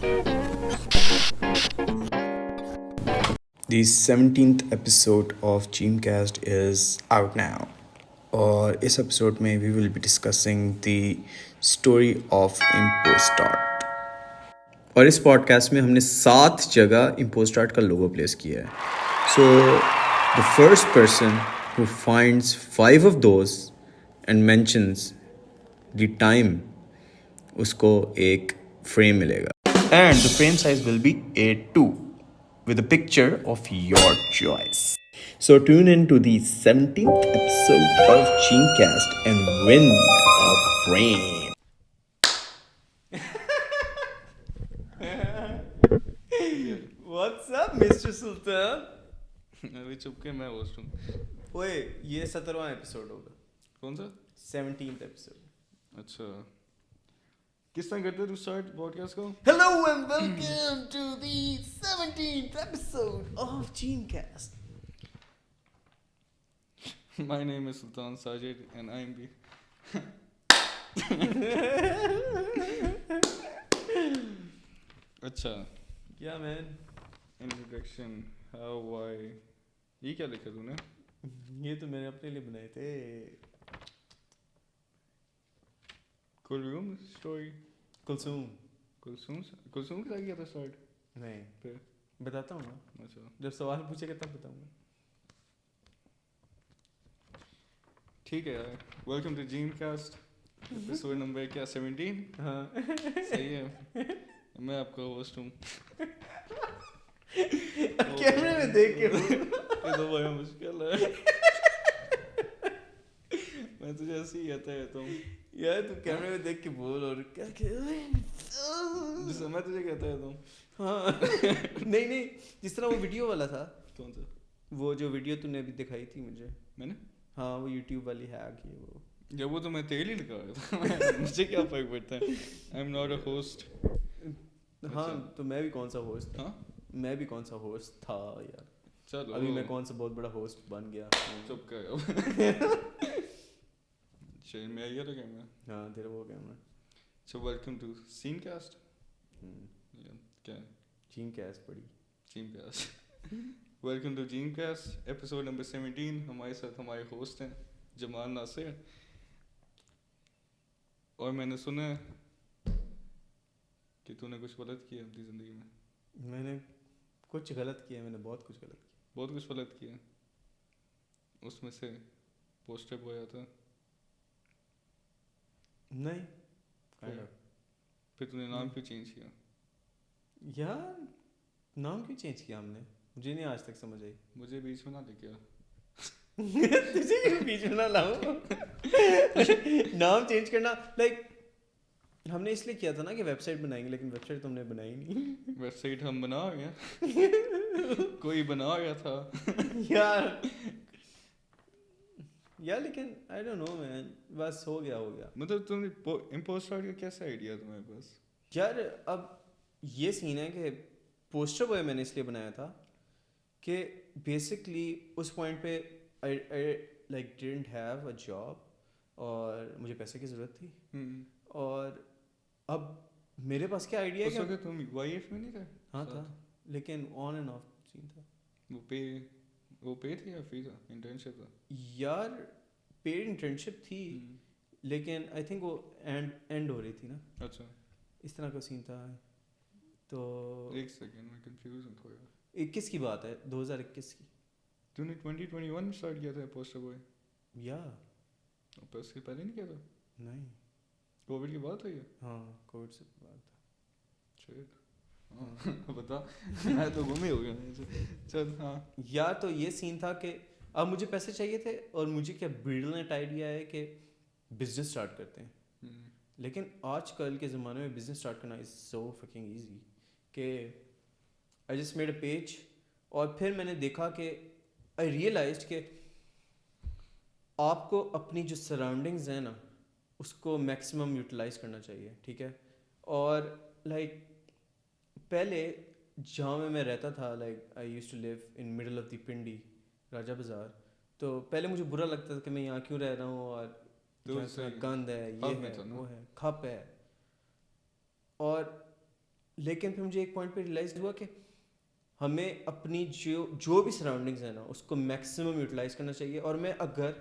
The 17th episode of Dreamcast is out now. اور اس episode میں we will be discussing the story of Impost Art. اور اس pod cost میں ہم نے 7 جگہ امپوسٹارٹ کا لوگو پلیس کیا ہے. So the first person who finds 5 of those and mentions the time, اس کو ایک فریم ملے گا. And the frame size will be A2 with a picture of your choice. So tune in to the 17th episode of Dreamcast and win a frame. What's up, Mr. Sultan? ابھی چپ کے میں host ہوں. اوئے یہ 17واں episode ہوگا. کون سا؟ 17th episode. اچھا کس طرح کرتے تو اسٹارٹ پوڈ کاسٹ کو؟ Hello and welcome to the 17th episode of Dreamcast. My name is Sultan Sajid and I am the اچھا کیا مین انٹروڈکشن ہاؤ وائی یہ کیا لکھا تو نے؟ یہ تو میں نے اپنے لیے بنائے تھے. کلثوم اسٹوری. کلثوم کلثوم کے ساتھ کیا تھا اسٹارٹ؟ نہیں پھر بتاتا ہوں نا, اچھا جب سوال پوچھے گا تب بتاؤں گا. ٹھیک ہے یار. Welcome to dream cast episode number کیا 17. ہاں صحیح ہے. میں آپ کا ہوسٹ ہوں. کیمرے میں دیکھ کے یہ تو بڑا مشکل ہے. میں تجھے ایسے ہی کہتا رہتا ہوں یار, تو کیمرے میں دیکھ کے بول. اور کیا جیسے میں تجھے کہتا رہتا ہوں. ہاں نہیں جس طرح وہ ویڈیو والا تھا. کون سا؟ وہ جو ویڈیو تو نے ابھی دکھائی تھی مجھے. میں نے؟ ہاں وہ یوٹیوب والی ہیک ہے وہ. جب وہ تو میں تیل ہی لگا رہا تھا. مجھے کیا فرق پڑتا ہے. I am not a host. ہاں تو میں بھی کون سا ہوسٹ ہاں میں بھی کون سا ہوسٹ تھا یار. چلو ابھی میں کون سا بہت بڑا ہوسٹ بن گیا. چپ کر. چل میں آئیے تو کیمرہ. ہاں تیرا وہ camera. So welcome to scene cast. کیا جیم کیسٹ پڑی Jam Cast. Welcome to Jam Cast episode number 17. ہمارے ساتھ ہمارے ہوسٹ ہیں جمال ناصر. اور میں نے سنا ہے کہ تو نے کچھ غلط کیا اپنی زندگی میں. میں نے کچھ غلط کیا. میں نے بہت کچھ غلط کیا. بہت کچھ غلط کیا. اس میں سے پوسٹر بوائے آتا. نہیں پھر تو نے نام کیوں چینج کیا؟ یار نام کیوں چینج کیا ہم نے؟ مجھے نہیں آج تک سمجھ آئی. مجھے بیچ میں نہ لے کیا. تجھے کیوں بیچ میں نہ لاؤں. نام چینج کرنا لائک ہم نے اس لیے کیا تھا نا کہ ویب سائٹ بنائیں گے, لیکن ویب سائٹ تم نے بنائی نہیں. ویب سائٹ ہم بنا رہے ہیں. کوئی بنا رہا تھا یار لیکن آئی ڈونٹ نو مین, بس ہو گیا. مطلب تم نے امپوسٹر کا کیسا آئیڈیا تمہارے پاس؟ یار اب یہ سین ہے کہ پوسٹر بوائے میں نے اس لیے بنایا تھا کہ بیسکلی اس پوائنٹ پہ like didn't have a job اور مجھے پیسے کی ضرورت تھی. اور اب میرے پاس کیا آئیڈیا ہے کہ تم وائی ایف میں نہیں تھے؟ ہاں تھا, لیکن آن اینڈ آف سین تھا. وہ پے تھی یا فری تھا؟ انٹرنشپ تھا یار پیڈ انٹرنشپ تھی, لیکن آئی تھنک وہ اینڈ ہو رہی تھی نا. اچھا اس طرح کا سین تھا. تو ایک سیکنڈ میں کنفیوز ہوں تھوڑا. 21 کی بات ہے, 2021 کی. تو نے 2021 میں اسٹارٹ کیا تھا پوسٹر بوائے؟ یا پر اس سے پہلے نہیں کیا تھا؟ نہیں, کووڈ کی بات ہے یہ؟ ہاں کووڈ سے بات تھا. بتا میں تو گم ہی ہو گیا. چل ہاں یا تو یہ سین تھا کہ اب مجھے پیسے چاہیے تھے اور مجھے کیا بریلینٹ آئیڈیا ہے کہ بزنس اسٹارٹ کرتے ہیں. لیکن آج کل کے زمانے میں بزنس اسٹارٹ کرنا از سو فکنگ ایزی کہ I just made a page. اور پھر میں نے دیکھا کہ آئی ریئلائزڈ کہ آپ کو اپنی جو سراؤنڈنگز ہیں نا اس کو میکسیمم یوٹیلائز کرنا چاہیے. ٹھیک ہے. اور لائک پہلے جہاں میں رہتا تھا, like I used to live in middle of the Pindi Raja Bazaar, تو پہلے مجھے برا لگتا تھا کہ میں یہاں کیوں رہ رہا ہوں اور گند ہے, یہ ہے, وہ ہے, کھپ ہے. اور لیکن پھر مجھے ایک پوائنٹ پہ ریئلائز ہوا کہ ہمیں اپنی جو بھی سراؤنڈنگز ہیں نا اس کو میکسیمم یوٹیلائز کرنا چاہیے. اور میں اگر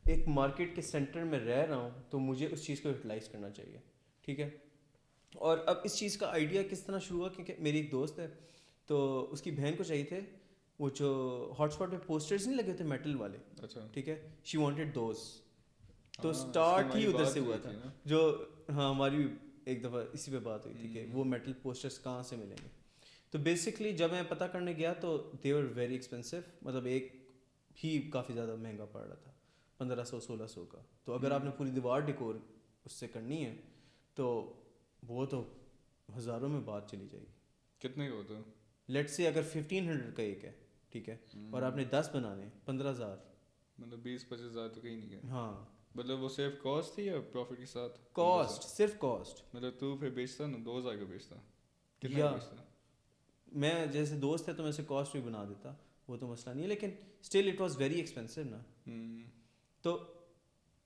ایک مارکیٹ کے سینٹر میں رہ رہا ہوں تو مجھے اس چیز کو یوٹیلائز کرنا چاہیے, ٹھیک ہے. اور اب اس چیز کا آئیڈیا کس طرح شروع ہوا, کیونکہ میری ایک دوست ہے تو اس کی بہن کو چاہیے تھے وہ جو ہاٹ اسپاٹ پہ پوسٹرز نہیں لگے تھے میٹل والے, اچھا ٹھیک ہے, شی وانٹیڈ دوز. تو اسٹارٹ ہی ادھر سے ہوا تھا جو ہاں ہماری ایک دفعہ اسی پہ بات ہوئی تھی کہ وہ میٹل پوسٹرز کہاں سے ملیں گے. تو بیسکلی جب میں پتہ کرنے گیا تو دے ور ویری ایکسپینسو, مطلب ایک ہی کافی زیادہ مہنگا پڑ رہا تھا, 1500-1600 کا. تو اگر آپ نے پوری دیوار ڈیکور اس سے کرنی ہے تو وہ تو ہزاروں میں بات چلی جائے گی. کتنے کا ہوتا ہے؟ لیٹ سے اگر 1500 کا ایک ہے, ٹھیک ہے, اور آپ نے 10 بنانے 15,000, مطلب 20-25 ہزار تو کہیں نہیں گئے. ہاں مطلب وہ صرف کاسٹ تھی یا پروفٹ کے ساتھ؟ کاسٹ, صرف کاسٹ. مطلب تو پھر بیچتا نا 2000 کا بیچتا, کتنے یا کا بیچتا؟ میں جیسے دوست ہے تو میں اسے کاسٹ بھی بنا دیتا, وہ تو مسئلہ نہیں ہے, لیکن still it was very expensive نا. تو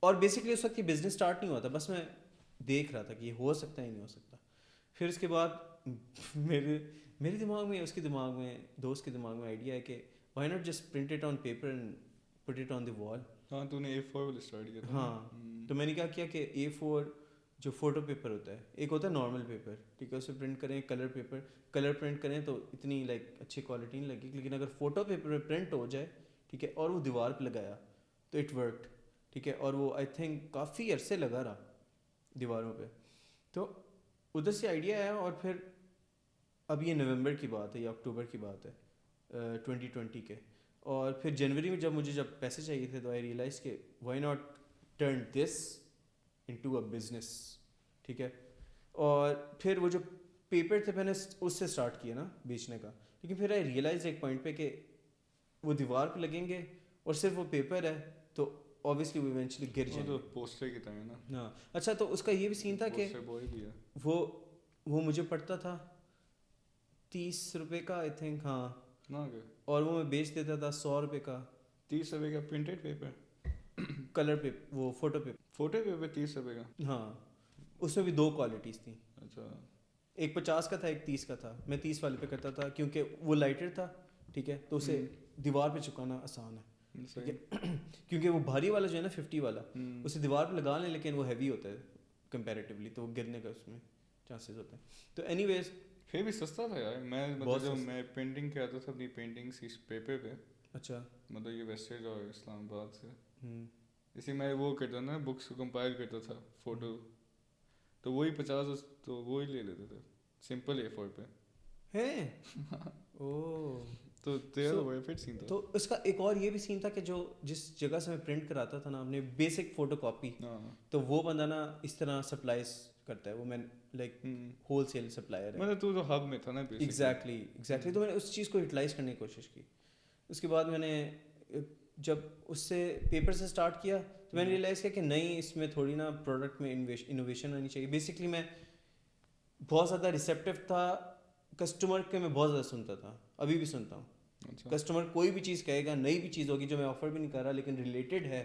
اور بیسکلی اس وقت یہ بزنس اسٹارٹ نہیں ہوا تھا, بس میں دیکھ رہا تھا کہ یہ ہو سکتا ہے نہیں ہو سکتا. پھر اس کے بعد میرے دماغ میں, اس کے دماغ میں, دوست کے دماغ میں آئیڈیا ہے کہ why not just print it on paper and put it on the wall. ہاں تو نے A4 والا اسٹارٹ کیا تھا. ہاں تو میں نے کیا کیا کہ A4 جو فوٹو پیپر ہوتا ہے, ایک ہوتا ہے نارمل پیپر, ٹھیک ہے, اسے پرنٹ کریں, کلر پیپر, کلر پرنٹ کریں تو اتنی لائک اچھی کوالٹی نہیں لگی, لیکن اگر فوٹو پیپر پہ پرنٹ ہو جائے, ٹھیک ہے, اور وہ دیوار پہ لگایا تو اٹ ورکڈ, ٹھیک ہے, اور وہ آئی تھنک کافی عرصے لگا رہا دیواروں پہ. تو ادھر سے آئیڈیا آیا, اور پھر اب یہ نومبر کی بات ہے یا اکتوبر کی بات ہے 2020 کے, اور پھر جنوری میں جب پیسے چاہیے تھے تو آئی ریئلائز کہ why not turn this into a business, ٹھیک ہے. اور پھر وہ جو پیپر تھے میں نے اس سے اسٹارٹ کیا نا بیچنے کا, لیکن پھر آئی ریئلائز ایک پوائنٹ پہ کہ وہ دیوار پہ لگیں گے اور صرف وہ پیپر ہے تو اوبیسلی وہ ایونچولی گر جائیں گے. پوسٹر کی طرح نا. ہاں اچھا, تو اس کا یہ بھی سین تھا کہ وہ مجھے پڑتا تھا 30 روپے کا آئی تھنک, ہاں, اور وہ میں بیچ دیتا تھا 100 روپے کا. 30 روپے کا پرنٹڈ پیپر, کلر پیپر, وہ فوٹو پیپر 30 روپے کا. ہاں اس میں بھی 2 کوالٹیز تھیں. اچھا, ایک 50 کا تھا, ایک 30 کا تھا. میں 30 والے پہ کرتا تھا کیونکہ وہ لائٹر تھا, ٹھیک ہے, تو اسے دیوار پہ چپکانا آسان ہے, ٹھیک ہے, کیونکہ وہ بھاری والا جو ہے نا 50 والا, اسے دیوار پہ لگا لیں لیکن وہ ہیوی ہوتا ہے کمپیریٹیولی, تو وہ گرنے کا اس میں چانسز ہوتے ہیں. تو اینی ویز پھر بھی سستا تھا یار. میں مطلب جب میں پینٹنگ کرتا تھا اپنی پینٹنگس اس پیپر پہ, اچھا, مطلب یہ ویسٹیج اور اسلام آباد سے, اسی میں وہ کرتا نا, بکس کو کمپائل کرتا تھا فوٹو, تو وہی 50 تو وہی لے لیتے تھے سمپل A4 پہ ہے. او تو تیرا بڑا فٹ سین تھا. تو اس کا ایک اور یہ بھی سین تھا کہ جو جس جگہ سے میں پرنٹ کراتا تھا نا اپنے بیسک فوٹو کاپی, تو وہ بندہ نا اس طرح سپلائز کرتا ہے, وہ میں لائک ہول سیل سپلائر ہے. مطلب تو ہب میں تھا نا. ایگزیکٹلی, تو میں نے اس چیز کو یوٹیلائز کرنے کی کوشش کی. اس کے بعد میں نے جب اس سے پیپر سے اسٹارٹ کیا تو میں نے ریئلائز کیا کہ نہیں, اس میں تھوڑی نا پروڈکٹ میں انوویشن آنی چاہیے. بیسکلی میں بہت زیادہ ریسیپٹیو تھا کسٹمر کے, میں بہت زیادہ سنتا تھا, ابھی بھی سنتا ہوں. کسٹمر کوئی بھی چیز کہے گا, نئی بھی چیز ہوگی جو میں آفر بھی نہیں کر رہا لیکن ریلیٹڈ ہے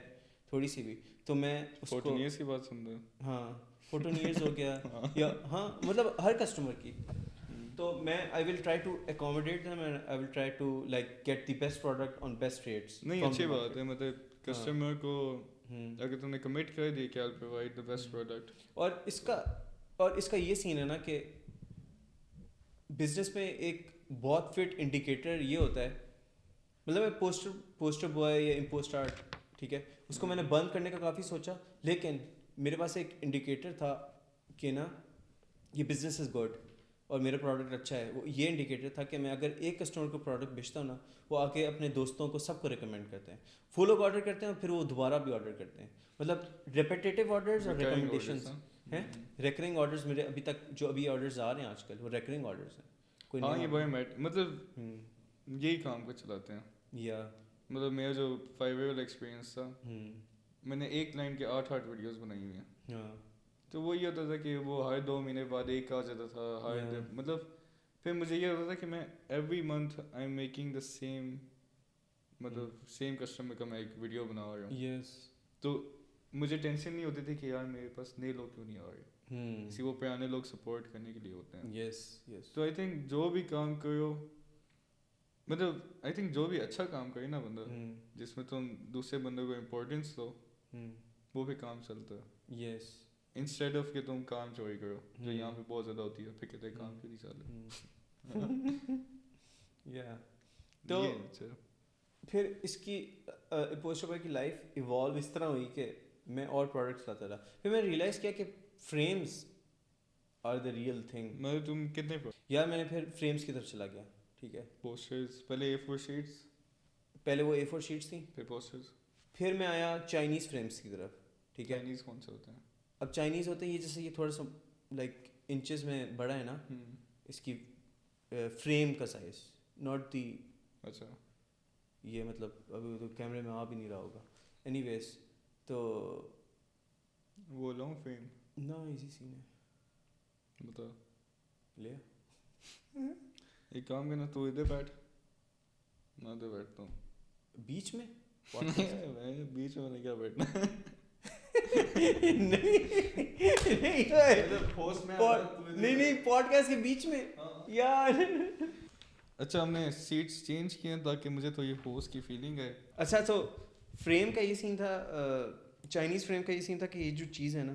تھوڑی سی بھی, تو میں اس کو 14 ایئرس کی بات سن رہا ہوں. ہاں 14 ایئرس ہو گیا یا ہاں, مطلب ہر کسٹمر کی. تو میں I will try to accommodate them and I will try to like get the best product on best rates. نہیں اچھی بات ہے, مطلب کسٹمر کو اگر تم نے کمٹ کر دی کہ I will provide the best product. اور اس کا یہ سین ہے نا کہ بزنس میں ایک بہت فٹ انڈیکیٹر یہ ہوتا ہے, مطلب میں پوسٹر بوائے یا امپوسٹ آرٹ, ٹھیک ہے, اس کو میں نے بند کرنے کا کافی سوچا, لیکن میرے پاس ایک انڈیکیٹر تھا کہ نا یہ بزنس از گڈ اور میرا پروڈکٹ اچھا ہے. وہ یہ انڈیکیٹر تھا کہ میں اگر ایک کسٹمر کو پروڈکٹ بیچتا ہوں نا, وہ آ کے اپنے دوستوں کو سب کو ریکمینڈ کرتے ہیں, فل لوگ آرڈر کرتے ہیں اور پھر وہ دوبارہ بھی آرڈر کرتے ہیں. مطلب ریپیٹیٹیو آرڈرز اور ریکمنڈیشنز ہیں. ریکرنگ آرڈرز میرے ابھی تک جو ابھی آرڈرز آ رہے ہیں آج کل وہ ریکرنگ آرڈرز ہیں. ہاں یہ بڑے مطلب یہی کام کو چلاتے ہیں. یا مطلب میرا جو 5 ایئر والا ایکسپیرینس تھا, میں نے ایک لائن کے 8 ویڈیوز بنائی ہوئی ہیں. تو وہ یہ ہوتا تھا کہ وہ ہر 2 مہینے بعد ایک آ جاتا تھا, ہر مطلب پھر مجھے یہ ہوتا تھا کہ میں every month I am making the same, مطلب سیم کسٹمر کا میں ایک ویڈیو بنا رہا ہوں. یس, تو مجھے ٹینشن نہیں ہوتی تھی کہ یار میرے پاس نئے لوگ کیوں نہیں آ رہے. کسی وہ پرانے لوگ سپورٹ کرنے کے لیے ہوتے ہیں. یس یس. تو آئی تھنک جو بھی کام کرو, مطلب آئی تھنک جو بھی اچھا کام کرے نا بندہ, جس میں تم دوسرے بندے کو امپورٹینس دو, وہ بھی کام چلتا ہے. یس. انسٹیڈ آف کہ تم کام چوری کرو, جو یہاں پہ بہت زیادہ ہوتی ہے, پھر کہتے ہیں کام کیوں نہیں چل. یا تو پھر اس کی پوسٹر بوائے کی لائف ایوالو اس طرح ہوئی کہ میں اور پروڈکٹس لاتا رہا. پھر میں نے ریئلائز کیا کہ frames are the real thing. مطلب تم کتنے یار میں نے پھر فریم کی طرف چلا گیا. ٹھیک ہے, پوسٹرز پہلے A4 شیٹس, پہلے وہ A4 شیٹس تھیں, پھر پوسٹرز, پھر میں آیا چائنیز فریمز کی طرف. ٹھیک ہے, چائنیز کون سے ہوتے ہیں؟ اب چائنیز ہوتے ہیں یہ جیسے یہ تھوڑا سا لائک انچز میں بڑا ہے نا اس کی فریم کا سائز, ناٹ دی. اچھا, یہ مطلب ابھی تو کیمرے میں آ بھی نہیں رہا ہوگا. اینی ویز تو وہ لانگ فریم نا ایزی سین ہے. بتا لے ایک کام کرنا, تو ادھر بیٹھ, میں ادھر بیٹھتا ہوں بیچ میں. میں بیچ میں کیا بیٹھنا, نہیں پوڈ کاسٹ کے بیچ میں یار. اچھا ہم نے سیٹس چینج کیے ہیں تاکہ مجھے تو یہ ہوسٹ کی فیلنگ ہے. اچھا تو فریم کا یہ سین تھا, چائنیز فریم کا یہ سین تھا کہ یہ جو چیز ہے نا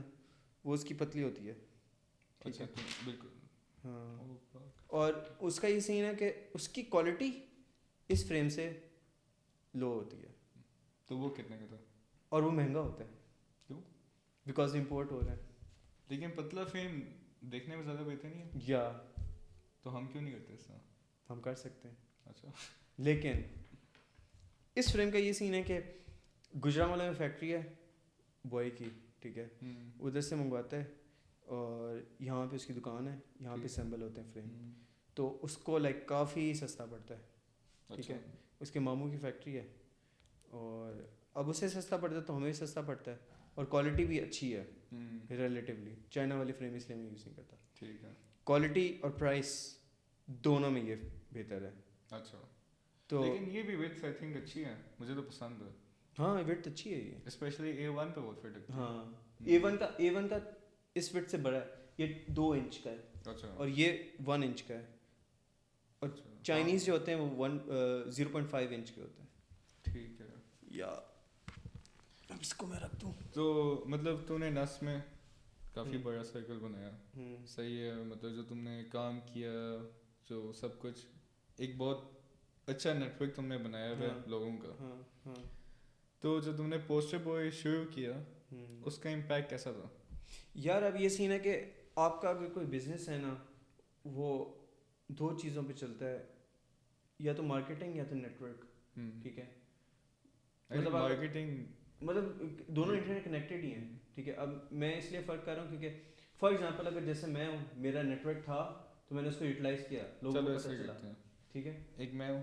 وہ اس کی پتلی ہوتی ہے. ٹھیک ہے, بالکل. ہاں, اور اس کا یہ سین ہے کہ اس کی کوالٹی اس فریم سے لو ہوتی ہے. تو وہ کتنے کا تھا؟ اور وہ مہنگا ہوتا ہے. کیوں؟ بیکاز امپورٹ ہو رہا ہے. لیکن پتلا فریم دیکھنے میں زیادہ بہتر نہیں ہے. یا تو ہم کیوں نہیں کرتے اس طرح؟ ہم کر سکتے ہیں. اچھا, لیکن اس فریم کا یہ سین ہے کہ گجرانوالہ میں فیکٹری ہے بوائے کی. ٹھیک ہے, ادھر سے منگواتا ہے اور یہاں پہ اس کی دکان ہے, یہاں پہ اسمبل ہوتے ہیں فریم. تو اس کو لائک کافی سستا پڑتا ہے. ٹھیک ہے, اس کے ماموں کی فیکٹری ہے اور اب اسے سستا پڑتا ہے تو ہمیں سستا پڑتا ہے, اور کوالٹی بھی اچھی ہے ریلیٹیولی. چائنا والی فریم اس لیے میں یوز نہیں کرتا. ٹھیک ہے, کوالٹی اور پرائس دونوں میں یہ بہتر ہے. اچھا, تو لیکن یہ بھی ویڈتھ آئی تھنک اچھی ہے, مجھے تو پسند ہے. ہاں ویڈتھ اچھی ہے یہ, اسپیشلی A1 پہ بہت فٹ ہے. ہاں A1 کا اس ویڈتھ سے بڑا ہے, یہ 2 انچ کا ہے. اچھا, اور یہ 1 انچ کا ہے, اور چائنیز جو ہوتے ہیں وہ 0.5 انچ کے ہوتے ہیں. ٹھیک ہے, یا اب اس کو میں رکھ دوں. تو مطلب تو نے نس میں کافی بڑا سرکل بنایا, صحیح ہے. مطلب جو تم نے کام کیا, جو سب کچھ, ایک بہت اچھا نیٹ ورک تم نے بنایا ہوا ہے لوگوں کا. تو جو تم نے پوسٹر بوائے شروع کیا اس کا امپیکٹ کیسا تھا؟ یار اب یہ سین ہے کہ آپ کا اگر کوئی بزنس ہے نا, وہ 2 چیزوں پہ چلتا ہے, یا تو مارکیٹنگ یا تو نیٹ ورک. ٹھیک ہے, مطلب مارکیٹنگ مطلب دونوں انٹرنیٹ کنیکٹڈ ہی ہیں. ٹھیک ہے, اب میں اس لیے فرق کر رہا ہوں کیونکہ فار ایگزامپل اگر جیسے میں ہوں, میرا نیٹ ورک تھا تو میں نے اس کو یوٹیلائز کیا, لوگوں کو پتہ چلا. ٹھیک ہے, ایک میں ہوں,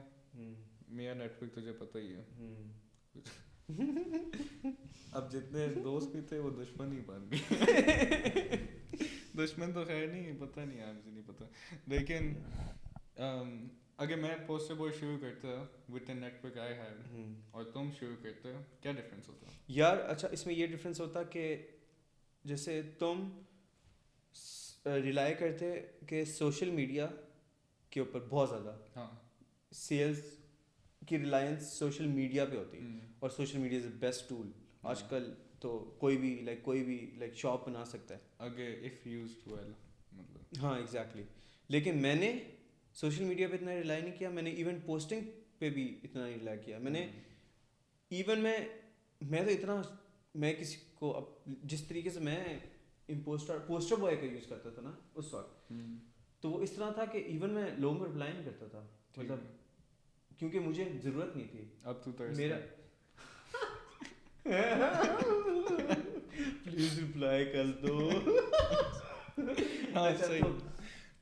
میرا نیٹ ورک تجھے پتہ ہی ہے. اب جتنے دوست بھی تھے وہ دشمن ہی بن گئے. دشمن تو خیر نہیں, پتہ نہیں ہے, مجھے نہیں پتہ. لیکن اگر میں پوسٹر بوائے شروع کرتا with a network I have اور تم شروع کرتے, کیا ڈفرینس ہوتا؟ یار اچھا اس میں یہ ڈفرینس ہوتا کہ جیسے تم ریلائی کرتے کہ سوشل میڈیا کے اوپر بہت زیادہ سیلز کی ریلائنس سوشل میڈیا پہ ہوتی, اور social media is a best tool. آج کل تو کوئی بھی شاپ بنا سکتا ہے اگر اف یوزڈ ویل, مطلب. ہاں ایگزیکٹلی. لیکن میں نے سوشل میڈیا پہ اتنا ریلائی نہیں کیا, میں نے ایون پوسٹنگ پہ بھی اتنا نہیں ریلائی کیا. میں نے ایون میں تو اتنا, میں کسی کو جس طریقے سے میں پوسٹر بوائے کا یوز کرتا تھا نا اس وقت, تو وہ اس طرح تھا کہ ایون میں لوگوں کو رپلائی نہیں کرتا تھا, مطلب کیونکہ مجھے ضرورت نہیں تھی. اب تو میرا پلیز رپلائی کر دو.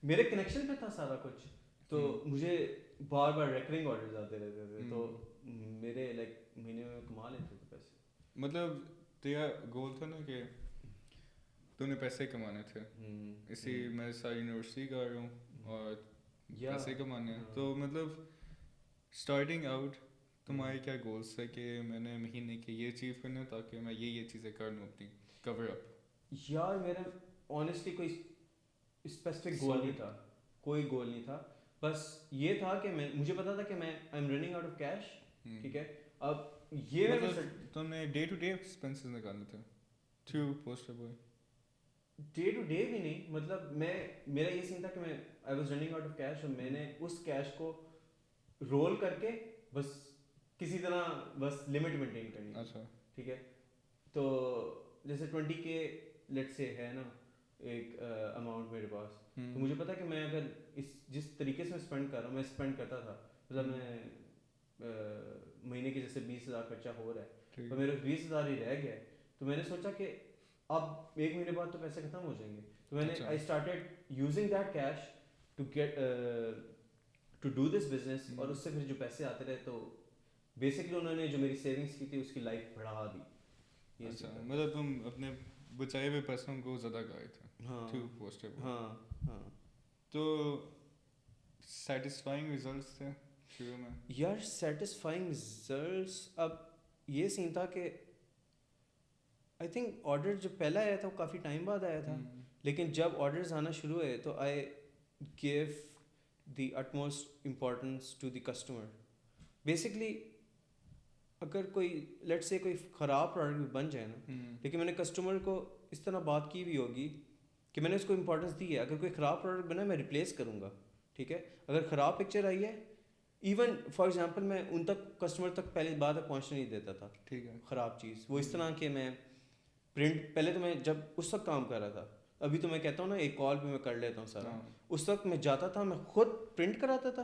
میرے کنیکشن پہ تھا سارا کچھ, تو مجھے بار بار ریکرنگ آرڈرز آتے رہتے تھے, تو میرے لائک مہینے میں کما لیتے تھے پیسے. مطلب تیرا گول تھا نا کہ تو نے پیسے کمانے تھے, اسی میں ساری یونیورسٹی کر رہا ہوں اور پیسے کمانے ہیں. تو مطلب اسٹارٹنگ آؤٹ تمہارے کیا گولس ہے کہ میں نے مہینے کے یہ اچیو کرنا ہے تاکہ میں یہ چیزیں کر لوں اپنی کور اپ؟ یار میرا آنیسٹلی کوئی اسپیسیفک گول نہیں تھا, کوئی گول نہیں تھا. بس یہ تھا کہ مجھے پتا تھا کہ میں I am running out of cash. ٹھیک ہے, اب یہ تم نے ڈے ٹو ڈے ایکسپینسز نکالنے تھے through poster boy. Day to day بھی نہیں, مطلب میرا یہ سین تھا کہ میں I was running out of cash, اور میں نے اس کیش کو رول کر کے بس کسی طرح بس لمٹ مینٹین کرنی. اچھا ٹھیک ہے, تو جیسے 20K لیٹ سے ہے نا ایک اماؤنٹ میرے پاس, تو مجھے پتا کہ میں اگر جس طریقے سے میں اسپینڈ کر رہا ہوں, میں اسپینڈ کرتا تھا, مطلب میں مہینے کے جیسے 20,000 خرچہ ہو رہا ہے تو میرے 20,000 ہی رہ گیا ہے. تو میں نے سوچا کہ اب 1 مہینے بعد تو پیسے ختم ہو جائیں گے, تو میں نے I started using that cash to get to do this business, اور اس سے پھر جو پیسے آتے رہے تو بیسکلی انہوں نے جو میری سیونگس کی تھی اس کی لائف بڑھا دی. اچھا, مطلب تم اپنے بچائے ہوئے پیسوں کو زیادہ گائے تھے تھرو پوسٹر. ہاں ہاں, تو سیٹسفائنگ ریزلٹس تھے شروع میں یار. سیٹسفائنگ ریزلٹس, اب یہ سین تھا کہ آئی تھنک آرڈر جو پہلا آیا تھا وہ کافی ٹائم بعد آیا تھا, لیکن جب آرڈرز آنا شروع ہوئے تو I gave the utmost importance to the customer. Basically اگر کوئی لیٹ سے کوئی خراب پروڈکٹ بھی بن جائے نا, لیکن میں نے کسٹمر کو اس طرح بات کی بھی ہوگی کہ میں نے اس کو امپورٹنس دی ہے, اگر کوئی خراب پروڈکٹ بنا میں ریپلیس کروں گا. ٹھیک ہے, اگر خراب پکچر آئی ہے, ایون فار ایگزامپل میں ان تک کسٹمر تک پہلے بات تک پہنچنے نہیں دیتا تھا. ٹھیک ہے, خراب چیز وہ اس طرح کہ میں پرنٹ پہلے تو میں جب اس وقت کام کر رہا تھا, ابھی تو میں کہتا ہوں نا ایک کال پہ میں کر لیتا ہوں سارا, اس وقت میں جاتا تھا, میں خود پرنٹ کراتا تھا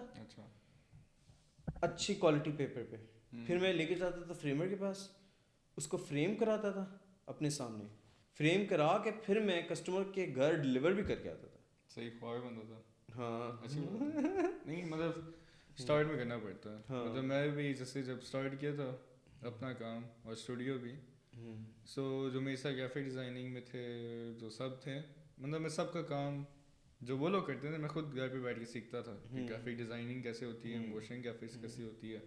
اچھی کوالٹی پیپر پہ, پھر میں لے کے جاتا تھا فریمر کے پاس, اس کو فریم کراتا تھا اپنے سامنے, فریم کرا کے پھر میں کسٹمر کے گھر ڈلیور بھی کر کے آتا تھا. صحیح خواب بنتا تھا. ہاں اچھی بات نہیں, مطلب اسٹارٹ میں کرنا پڑتا ہے. مطلب میں بھی جیسے جب اسٹارٹ کیا تھا اپنا کام اور اسٹوڈیو بھی, سو جو میرے ساتھ گرافک ڈیزائننگ میں تھے جو سب تھے, مطلب میں سب کا کام جو وہ لوگ کرتے تھے میں خود گھر پہ بیٹھ کے سیکھتا تھا کہ گرافک ڈیزائننگ کیسے ہوتی ہے, موشن گرافکس کیسے ہوتی ہے,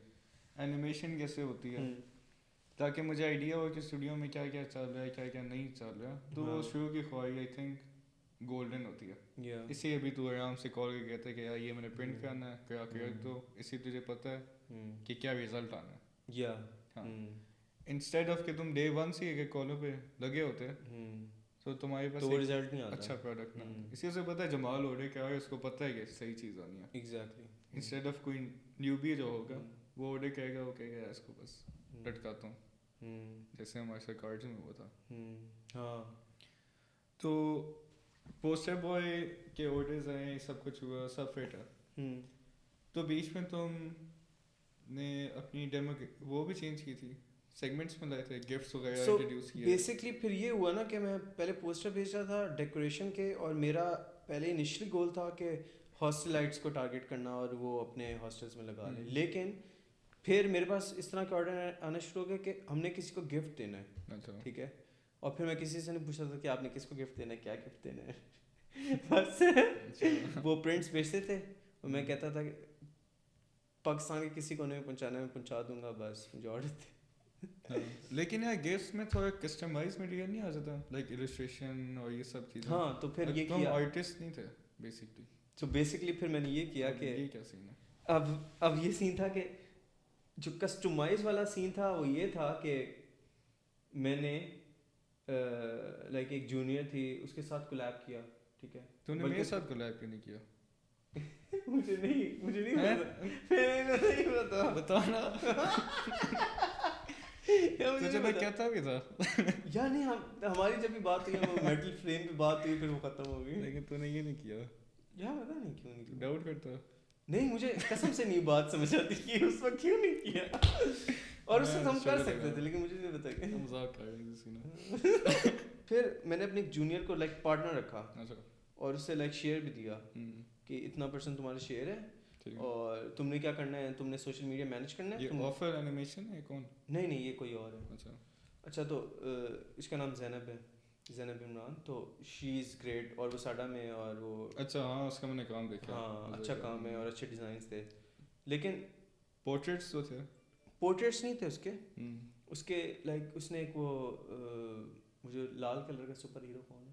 اینیمیشن کیسے ہوتی ہے, تاکہ مجھے آئیڈیا ہو کہ اسٹوڈیو میں کیا کیا چل رہا ہے کیا کیا نہیں چل رہا. تو وہ شروع کی خواہش آئی تھنک گولڈن ہوتی ہے. اسی ابھی تو آرام سے کال کر کہتا ہے کہ یار یہ میں نے پرنٹ کرنا ہے, کرا کے رکھ دو, اسی تجھے پتہ ہے کہ کیا ریزلٹ آنا ہے. ہاں, انسٹیڈ آف کہ تم ڈے 1 سے اگر کالوں پہ لگے ہوتے تو تمہارے پاس رزلٹ نہیں آتا, اچھا پروڈکٹ نہ. اسی سے پتہ ہے جمال آرڈر کیا ہے, اس کو پتہ ہے کہ صحیح چیز آنی ہے. ایگزیکٹلی. انسٹیڈ آف کوئی نیوبی جو ہوگا وہ آرڈر کہے گا, وہ کہے گا اس کو بس لٹکاتا ہوں, جیسے ہمارے ساتھ کارڈ میں ہوا تھا. ہاں, تو پوسٹر بوائے کے آرڈرز آئے, سب کچھ ہوا, سب فٹ ہے. تو بیچ میں تم نے اپنی ڈیمو وہ بھی چینج کی تھی, سیگمنٹس میں لائے تھے, گفٹس وغیرہ انٹروڈیوس کیے. بیسکلی پھر یہ ہوا نا کہ میں پہلے پوسٹر بھیج رہا تھا ڈیکوریشن کے, اور میرا پہلے انیشلی گول تھا کہ ہاسٹلائٹس کو ٹارگیٹ کرنا اور وہ اپنے ہاسٹلس میں لگا لیں. لیکن پھر میرے پاس اس طرح کے آرڈر آنا شروع ہو گئے کہ ہم نے کسی کو گفٹ دینا ہے. ٹھیک ہے, اور پھر میں کسی سے نے پوچھا تھا کہ آپ نے کس کو گفٹ دینا ہے, کیا گفٹ دینا ہے. بس وہ پرنٹس بیچتے تھے اور میں کہتا تھا کہ پاکستان کے کسی کونے میں پہنچانا میں پہنچا دوں گا, بس مجھے آرڈر تھے. لیکن یار گفٹس میں تھوڑا کسٹمائز مٹیریل نہیں آ جاتا, لائک السٹریشن اور یہ سب چیزیں. ہاں, تو پھر یہ تم کیا, آرٹسٹ نہیں تھے بیسکلی. تو بیسکلی پھر میں نے یہ کیا کہ یہ کیا سین ہے, اب یہ سین تھا کہ جو کسٹمائز والا سین تھا وہ یہ تھا کہ میں نے لائک ایک جونیئر تھی اس کے ساتھ کولیب کیا. ٹھیک ہے, تو نے میرے ساتھ کولیب کیوں نہیں کیا؟ مجھے نہیں پتا, بتانا. تجھے میں کہتا بھی تھا یار. نہیں, ہماری جب بھی بات ہوئی وہ میٹل فریم پہ بات ہوئی, پھر وہ ختم ہو گئی. لیکن تو نے یہ نہیں کیا یار, پتا نہیں کیوں نہیں. ڈاؤٹ کرتا نہیں, مجھے قسم سے نہیں بات سمجھ آتی کہ اس وقت کیوں نہیں کیا, اور اس وقت ہم کر سکتے تھے لیکن مجھے نہیں پتا کہ مذاق کر رہے ہیں. پھر میں نے اپنے جونیئر کو لائک پارٹنر رکھا اور اس سے لائک شیئر بھی دیا کہ اتنا % تمہارا شیئر ہے اور تم نے کیا کرنا ہے, تم نے سوشل میڈیا مینیج کرنا ہے. یہ آفر اینیمیشن ہے کون؟ نہیں, یہ کوئی اور ہے. اچھا, تو اس کا نام زینب ہے, زینب عمران. تو شی از گریٹ, اور وہ ساڈا میں, اور وہ اچھا ہاں اس کا میں نے کام دیکھا. ہاں, اچھا کام ہے اور اچھے ڈیزائنس تھے. لیکن پورٹریٹس تو تھے, پورٹریٹس نہیں تھے اس کے لائک اس نے ایک وہ مجھے لال کلر کا سپر ہیرو کون ہے,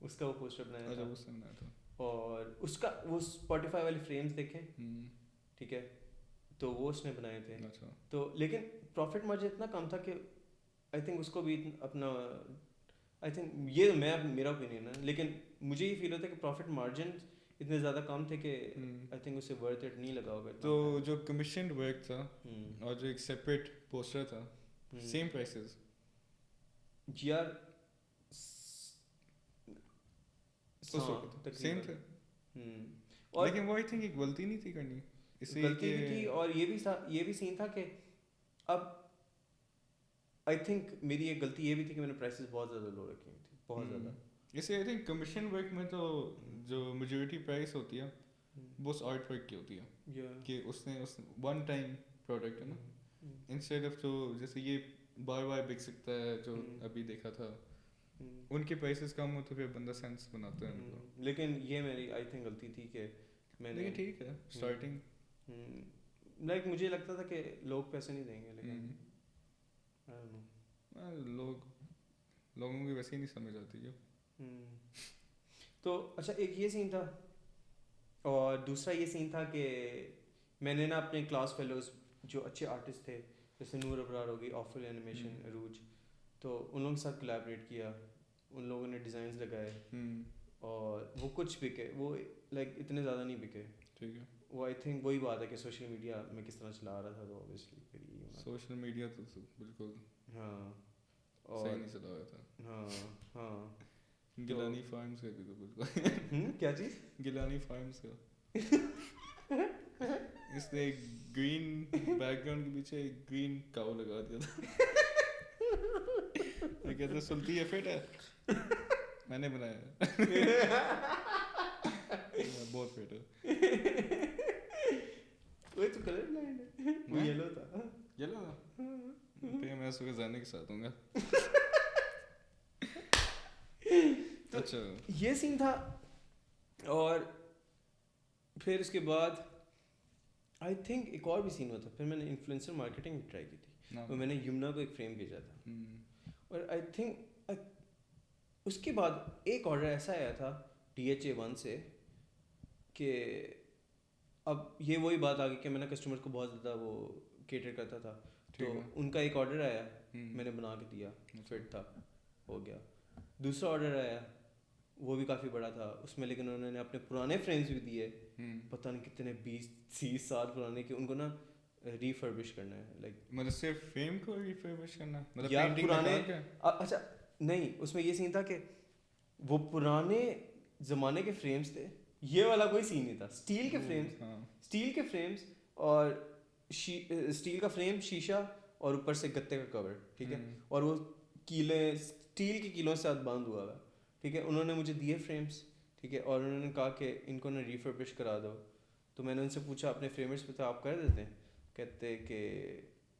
اس کا وہ پوسٹر بنایا اچھا تھا اس سے بنایا تھا. اور اس کا وہ اسپوٹیفائی والے فریمز دیکھیں, ٹھیک ہے, تو وہ اس نے بنائے تھے. اچھا تو لیکن پروفٹ مارجن اتنا کم تھا کہ آئی تھنک اس کو بھی اپنا, آئی تھنک یہ میرا اوپینین ہے, لیکن مجھے یہ فیل ہوتا ہے کہ پروفٹ مارجن اتنے زیادہ کم تھے کہ آئی تھنک اسے ورتھ اٹ نہیں لگا ہوگا. تو جو کمیشنڈ ورک تھا اور جو ایک سیپریٹ پوسٹر تھا, سیم پرائسز یار سیم تھے, لیکن وہ آئی تھنک ایک غلطی نہیں تھی کرنی, اس لیے غلطی بھی تھی. اور یہ بھی سین تھا کہ اب آئی تھنک میری ایک غلطی یہ بھی تھی کہ میں نے پرائسز بہت زیادہ لو رکھی ہوئی تھی, بہت زیادہ. اس لیے آئی تھنک کمیشن ورک میں تو جو میجورٹی پرائس ہوتی ہے وہ اس آرٹ ورک کی ہوتی ہے کہ اس نے ون ٹائم پروڈکٹ ہے نا, انسٹیڈ آف جو جیسے یہ بار بار بک سکتا ہے جو ابھی دیکھا تھا, ان کے پرائسز کم ہو تو پھر بندہ سینس بناتا ہے ان کو. لیکن یہ میری آئی تھنک غلطی تھی کہ میں نے, ٹھیک ہے اسٹارٹنگ لائک مجھے لگتا تھا کہ لوگ پیسے نہیں دیں گے, لیکن لوگوں کی ویسے ہی نہیں سمجھ آتی جو. تو اچھا ایک یہ سین تھا, اور دوسرا یہ سین تھا کہ میں نے نا اپنے کلاس فیلوز جو اچھے آرٹسٹ تھے, جیسے نور ابرار ہوگی, آفل اینیمیشن, عروج, تو ان لوگوں کے ساتھ کولیبریٹ کیا. ان لوگوں نے ڈیزائنز لگائے اور وہ کچھ بکے, وہ لائک اتنے زیادہ نہیں بکے. ٹھیک ہے, وہ آئی تھنک وہی بات ہے کہ سوشل میڈیا میں کس طرح چلا رہا تھا, تو اوبیسلی پھر یہ سوشل میڈیا تو بالکل ہاں صحیح نہیں چلا رہا تھا. ہاں گیلانی فارمز کا بھی تو بالکل کیا چیز, گیلانی فارمز کا اس نے گرین بیک گراؤنڈ کے پیچھے ایک گرین کاؤ لگا دیا تھا. یہ کہتے سلطی ہے فٹ ہے, میں نے بنایا بہت فٹ ہے. وہ تو کلر بلائنڈ ہے, وہ یلو تھا. یلو پھر میں اس کو جانے کے ساتھ ہوں گا. اچھا یہ سین تھا. اور پھر اس کے بعد آئی تھنک ایک اور بھی سین ہوا تھا. پھر میں نے انفلوئنسر مارکیٹنگ ٹرائی کی تھی, اور میں نے یمنا کو ایک فریم بھیجا تھا. اور آئی تھنک اس کے بعد ایک آرڈر ایسا آیا تھا DHA1 سے کہ اب یہ وہی بات آ گئی کہ میں نے کسٹمر کو بہت زیادہ وہ کیٹر کرتا تھا. تو ان کا ایک آرڈر آیا, میں نے بنا کے دیا, فٹ تھا, ہو گیا. دوسرا آرڈر آیا, وہ بھی کافی بڑا تھا اس میں, لیکن انہوں نے اپنے پرانے فریمز بھی دیے, پتہ نہیں کتنے 20-30 سال پرانے, کہ ان کو نا ریفربش کرنا ہے. لائک مطلب صرف فریم کو ریفربش کرنا, مطلب یا پینٹنگ پرانے, لگا کے. اچھا نہیں, اس میں یہ سین تھا کہ وہ پرانے زمانے کے فریمز تھے. یہ والا کوئی سین نہیں تھا. اسٹیل کے فریمز اور اسٹیل کا فریم, شیشہ, اور اوپر سے گتے کا کور, ٹھیک ہے, اور وہ کیلیں اسٹیل کے کیلوں سے ساتھ باندھ ہوا ہے, ٹھیک ہے. انہوں نے مجھے دیے فریمز, ٹھیک ہے, اور انہوں نے کہا کہ ان کو نا ریفربش کرا دو. تو میں نے ان سے پوچھا اپنے فریمرز پہ تو آپ کر دیتے ہیں؟ کہتے کہ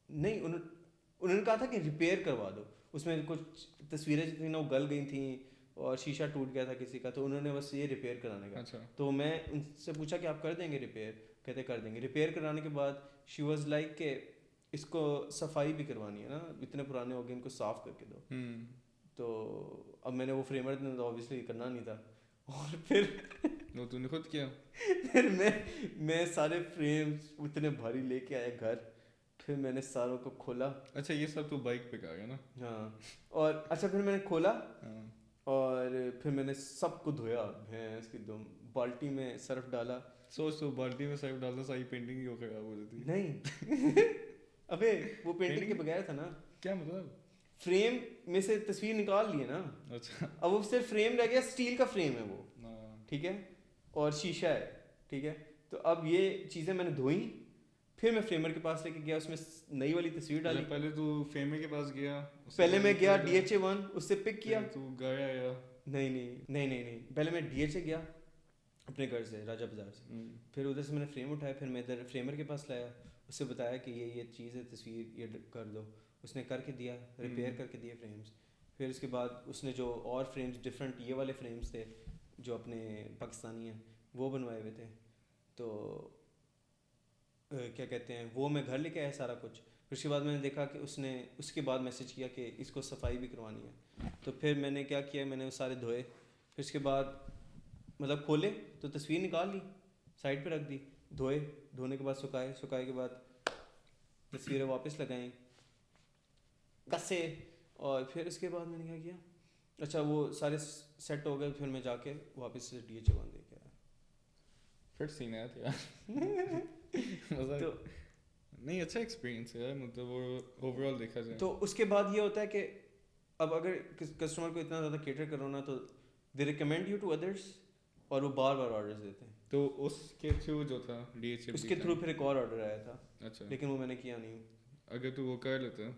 نہیں. انہوں نے کہا تھا کہ ریپیئر کروا دو. اس میں کچھ تصویریں جتنی نا وہ گل گئی تھیں اور شیشہ ٹوٹ گیا تھا کسی کا, تو انہوں نے بس یہ ریپیئر کرانے کا. تو میں ان سے پوچھا کہ آپ کر دیں گے ریپیئر؟ کہتے کر دیں گے. ریپیئر کرانے کے بعد شی واز لائک کہ اس کو صفائی بھی کروانی ہے نا, اتنے پرانے ہو گئے, ان کو صاف کر کے دو. تو اب میں نے وہ فریمر نے تو اوبیسلی کرنا نہیں تھا, اور پھر تو نے خود کیا. پھر میں سارے فریمز اتنے بھاری لے کے آیا گھر, پھر میں نے ساروں کو کھولا. اچھا یہ سب تو بائک پہ کہا گیا نا. ہاں, اور اچھا پھر میں نے کھولا, اور پھر میں نے سب کو دھویا, بھینس کی دم, بالٹی میں صرف ڈالا. سوچ تو بالٹی میں صرف ڈالتا, ساری پینٹنگ ہی خراب ہو جاتی. نہیں ابے وہ پینٹنگ کے بغیر تھا نا. کیا مطلب؟ فریم میں سے تصویر نکال لیے نا. اچھا اب وہ صرف فریم رہ گیا, اسٹیل کا فریم ہے وہ, ٹھیک ہے, اور شیشہ ہے, ٹھیک ہے. تو اب یہ چیزیں میں نے دھوئیں, پھر میں فریمر کے پاس لے کے گیا, اس میں نئی والی تصویر ڈالی. پہلے تو فریمر کے پاس گیا, پہلے میں گیا DHA1, اس سے پک کیا. تو گیا یا نہیں, پہلے میں DHA گیا اپنے گھر سے, راجہ بازار سے. پھر ادھر سے میں نے فریم اٹھایا, پھر میں ادھر فریمر کے پاس لایا, اس سے بتایا کہ یہ چیز ہے, تصویر یہ کر دو. اس نے کر کے دیا, ریپیئر کر کے دیے فریمز. پھر اس کے بعد اس نے جو اور فریمز ڈفرینٹ یہ والے فریمز تھے جو اپنے پاکستانی ہیں وہ بنوائے ہوئے تھے. تو کیا کہتے ہیں, وہ میں گھر لے کے آیا سارا کچھ. پھر اس کے بعد میں نے دیکھا کہ اس نے اس کے بعد میسیج کیا کہ اس کو صفائی بھی کروانی ہے. تو پھر میں نے کیا کیا, میں نے وہ سارے دھوئے. پھر اس کے بعد مطلب کھولے تو تصویر نکال لی, سائڈ پہ رکھ دی, دھونے کے بعد سکھائے کے بعد تصویریں واپس لگائیں کسے. اور پھر اس کے بعد میں نے کیا کیا, اچھا وہ سارے سیٹ ہو گئے, پھر میں جا کے واپس سے DH1 دے کے آیا. پھر سین آیا تھا تو نہیں, اچھا ایکسپیرینس ہے مطلب اوور آل دیکھا جائے تو اس کے بعد یہ ہوتا ہے کہ اب اگر کسٹمر کو اتنا زیادہ کیٹر کرو نا تو دے ریکمینڈ یو ٹو ادرس, اور وہ بار بار آرڈرز دیتے ہیں. تو اس کے تھرو جو تھا اس کے تھرو پھر ایک اور آرڈر آیا تھا, اچھا, لیکن وہ میں نے کیا نہیں. اگر تو وہ کر لیتے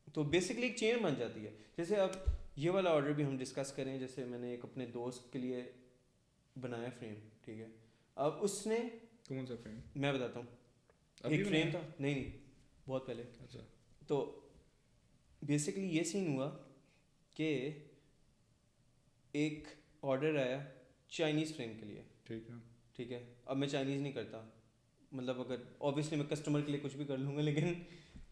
تو بیسکلی ایک چین بن جاتی ہے. جیسے اب یہ والا آرڈر بھی ہم ڈسکس کریں. جیسے میں نے ایک اپنے دوست کے لیے بنایا فریم, ٹھیک ہے. اب اس نے, کون سا فریم؟ میں بتاتا ہوں. ایک فریم تھا, نہیں بہت پہلے. اچھا. تو بیسکلی یہ سین ہوا کہ ایک آرڈر آیا چائنیز فریم کے لیے, ٹھیک ہے. اب میں چائنیز نہیں کرتا, مطلب اگر اوبیسلی میں کسٹمر کے لیے کچھ بھی کر لوں گا, لیکن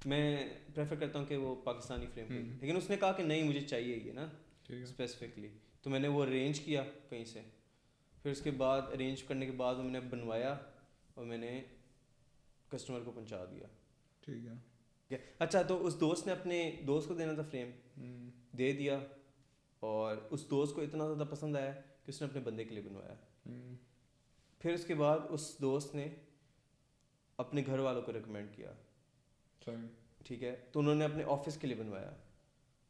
میں پریفر کرتا ہوں کہ وہ پاکستانی فریم کے. لیکن اس نے کہا کہ نہیں مجھے چاہیے یہ نا اسپیسیفکلی. تو میں نے وہ ارینج کیا کہیں سے. پھر اس کے بعد ارینج کرنے کے بعد میں نے بنوایا اور میں نے کسٹمر کو پہنچا دیا. ٹھیک ہے. اچھا, تو اس دوست نے اپنے دوست کو دینا تھا فریم, دے دیا. اور اس دوست کو اتنا زیادہ پسند آیا کہ اس نے اپنے بندے کے لیے بنوایا. پھر اس کے بعد اس دوست نے اپنے گھر والوں کو ریکمینڈ کیا, ٹھیک ہے. تو انہوں نے اپنے آفس کے لیے بنوایا,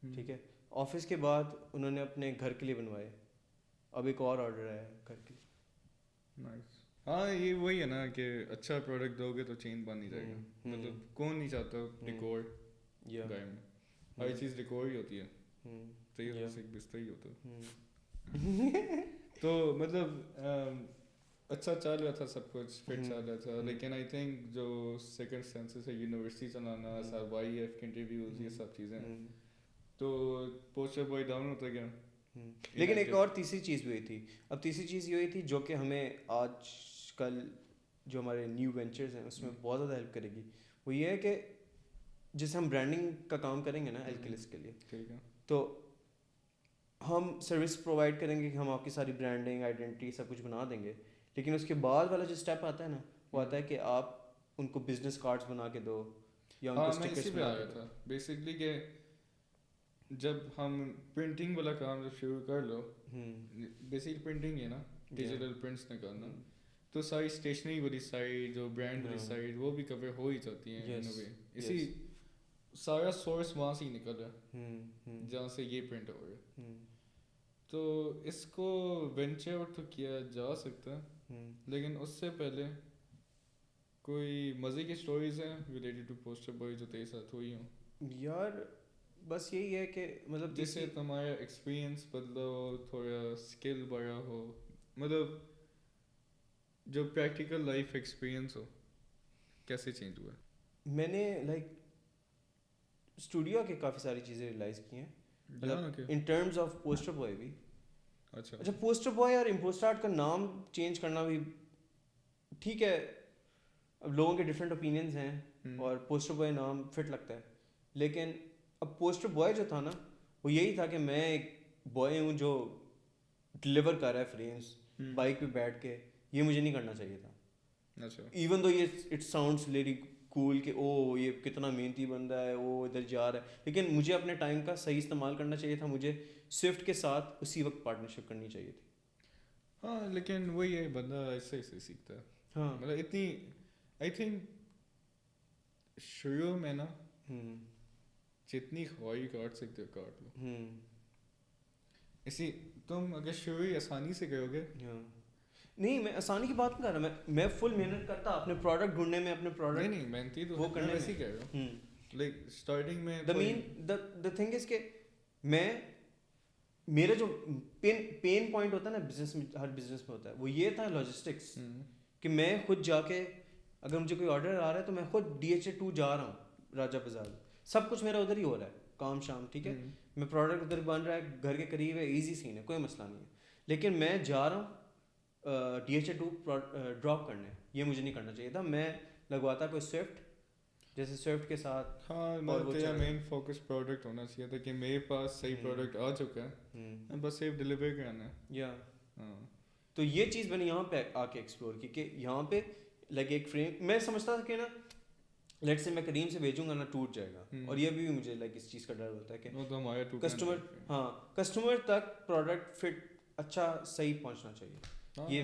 ٹھیک ہے. آفس کے بعد انہوں نے اپنے گھر کے لیے بنوائے. اب ایک اور آرڈر آیا گھر کے لیے. ہاں, یہ وہی ہے نا کہ اچھا پروڈکٹ دو گے تو چین بن نہیں جائے گا. مطلب کون نہیں چاہتا ڈیکور گھر میں, ہر چیز ڈیکور ہی ہوتی ہے. تو یہ ایک بستر ہی ہوتا ہے. تو مطلب اچھا چل رہا تھا, سب کچھ فٹ چل رہا تھا. لیکن آئی تھنک جو سیکنڈ سینسز ہے, یونیورسٹی چلانا, YF کے انٹرویوز, یہ سب چیزیں, تو پوسٹر بوائے ڈاؤن ہوتا گیا. لیکن ایک اور تیسری چیز بھی ہوئی تھی. اب تیسری چیز یہ ہوئی تھی جو کہ ہمیں آج کل جو ہمارے نیو وینچرز ہیں اس میں بہت زیادہ ہیلپ کرے گی. وہ یہ ہے کہ جیسے ہم برانڈنگ کا کام کریں گے نا الکلس کے لیے, ٹھیک ہے, تو ہم سروس پرووائڈ کریں گے کہ ہم آپ کی ساری برانڈنگ آئیڈینٹی سب کچھ بنا دیں گے. لیکن اس کے بعد والا جو اسٹیپ آتا ہے نا, وہ آتا ہے کہ آپ ان کو بزنس کارڈز بنا کے دو یا ان کو اسٹکرز بنا کے دو. بیسکلی کہ جب ہم پرنٹنگ والا کام جب شروع کر لو, بیسک پرنٹنگ ہے نا, ڈیجیٹل پرنٹس نکالنا, تو ساری اسٹیشنری والی سائڈ, جو برانڈ والی سائڈ, وہ بھی کور ہو ہی جاتی ہیں ان وے. اسی سارا سورس وہاں سے ہی نکل رہا ہے جہاں سے یہ پرنٹ ہو رہا ہے. تو اس کو وینچر آؤٹ تو کیا جا سکتا ہے, لیکن اس سے پہلے کوئی مزے کی اسٹوریز ہیں ریلیٹڈ ٹو پوسٹر بوائے جو تیرے ساتھ ہوئی ہوں؟ یار بس یہی ہے کہ مطلب جس سے تمہارا ایکسپیرئنس بدلا ہو, تھوڑا اسکل بڑھا ہو, مطلب جو پریکٹیکل لائف ایکسپیرئنس ہو, کیسے چینج ہوا؟ میں نے لائک اسٹوڈیو کے کافی ساری چیزیں ریئلائز کی ہیں, مطلب in terms of poster boy بھی. اچھا پوسٹر بوائے اور امپوسٹ آرٹ کا نام چینج کرنا بھی ٹھیک ہے, اب لوگوں کے ڈفرینٹ اوپینینز ہیں اور پوسٹر بوائے نام فٹ لگتا ہے. لیکن اب پوسٹر بوائے جو تھا نا, وہ یہی تھا کہ میں ایک بوائے ہوں جو ڈلیور کر رہا ہے فریمس بائک پہ بیٹھ کے. یہ مجھے نہیں کرنا چاہیے تھا. ایون دو یہ اٹ ساؤنڈس ویری کول کہ او یہ کتنا محنتی بندہ ہے, وہ ادھر جا رہا ہے, لیکن مجھے اپنے ٹائم کا صحیح استعمال کرنا چاہیے تھا. مجھے سوئفٹ کے ساتھ اسی وقت پارٹنرشپ کرنی چاہیے تھی. ہاں, لیکن وہی ہے, بندہ ایسے ایسے سیکھتا ہے. ہاں, مطلب اتنی آئی تھنک شروع میں نا جتنی خواہی کاٹ سکتے ہو کاٹ لو. اسی تم اگر شروع ہی آسانی سے کرو گے, نہیں میں آسانی کی بات نہیں کر رہا, میں فل محنت کرتا اپنے پروڈکٹ ڈھونڈنے میں, اپنے پروڈکٹ نہیں محنتی تو وہ کرنے ویسے ہی کہہ رہا ہوں. لائک اسٹارٹنگ میں دا تھنگ از کہ میں میرا جو پین پوائنٹ ہوتا ہے نا بزنس میں, ہر بزنس میں ہوتا ہے, وہ یہ تھا لاجسٹکس. کہ میں خود جا کے اگر مجھے کوئی آرڈر آ رہا ہے تو میں خود DHA2 جا رہا ہوں راجہ بازار, سب کچھ میرا ادھر ہی ہو رہا ہے, کام شام, ٹھیک ہے. میں پروڈکٹ ادھر بن رہا ہے, گھر کے قریب ہے, ایزی سین ہے, کوئی مسئلہ نہیں ہے. لیکن میں جا رہا ہوں DHA2 ڈراپ کرنے, یہ مجھے نہیں کرنا چاہیے تھا. میں لگواتا کوئی سوئفٹ جیسے سوئفٹ کے ساتھ. ہاں مطلب تیرا مین فوکس پروڈکٹ ہونا چاہیے تھا کہ میرے پاس صحیح پروڈکٹ آ چکا ہے, بس صرف ڈلیور کرنا ہے. یا ہاں تو یہ چیز میں نے یہاں پہ آ کے ایکسپلور کی کہ یہاں پہ لائک ایک فریم میں سمجھتا تھا کہ نا لیٹ سے میں کریم سے بھیجوں گا نا ٹوٹ جائے گا, اور یہ بھی مجھے لائک اس چیز کا ڈر ہوتا ہے کہ وہ تو ہمارا کسٹمر کسٹمر تک پروڈکٹ فٹ اچھا صحیح پہنچنا چاہیے. یہ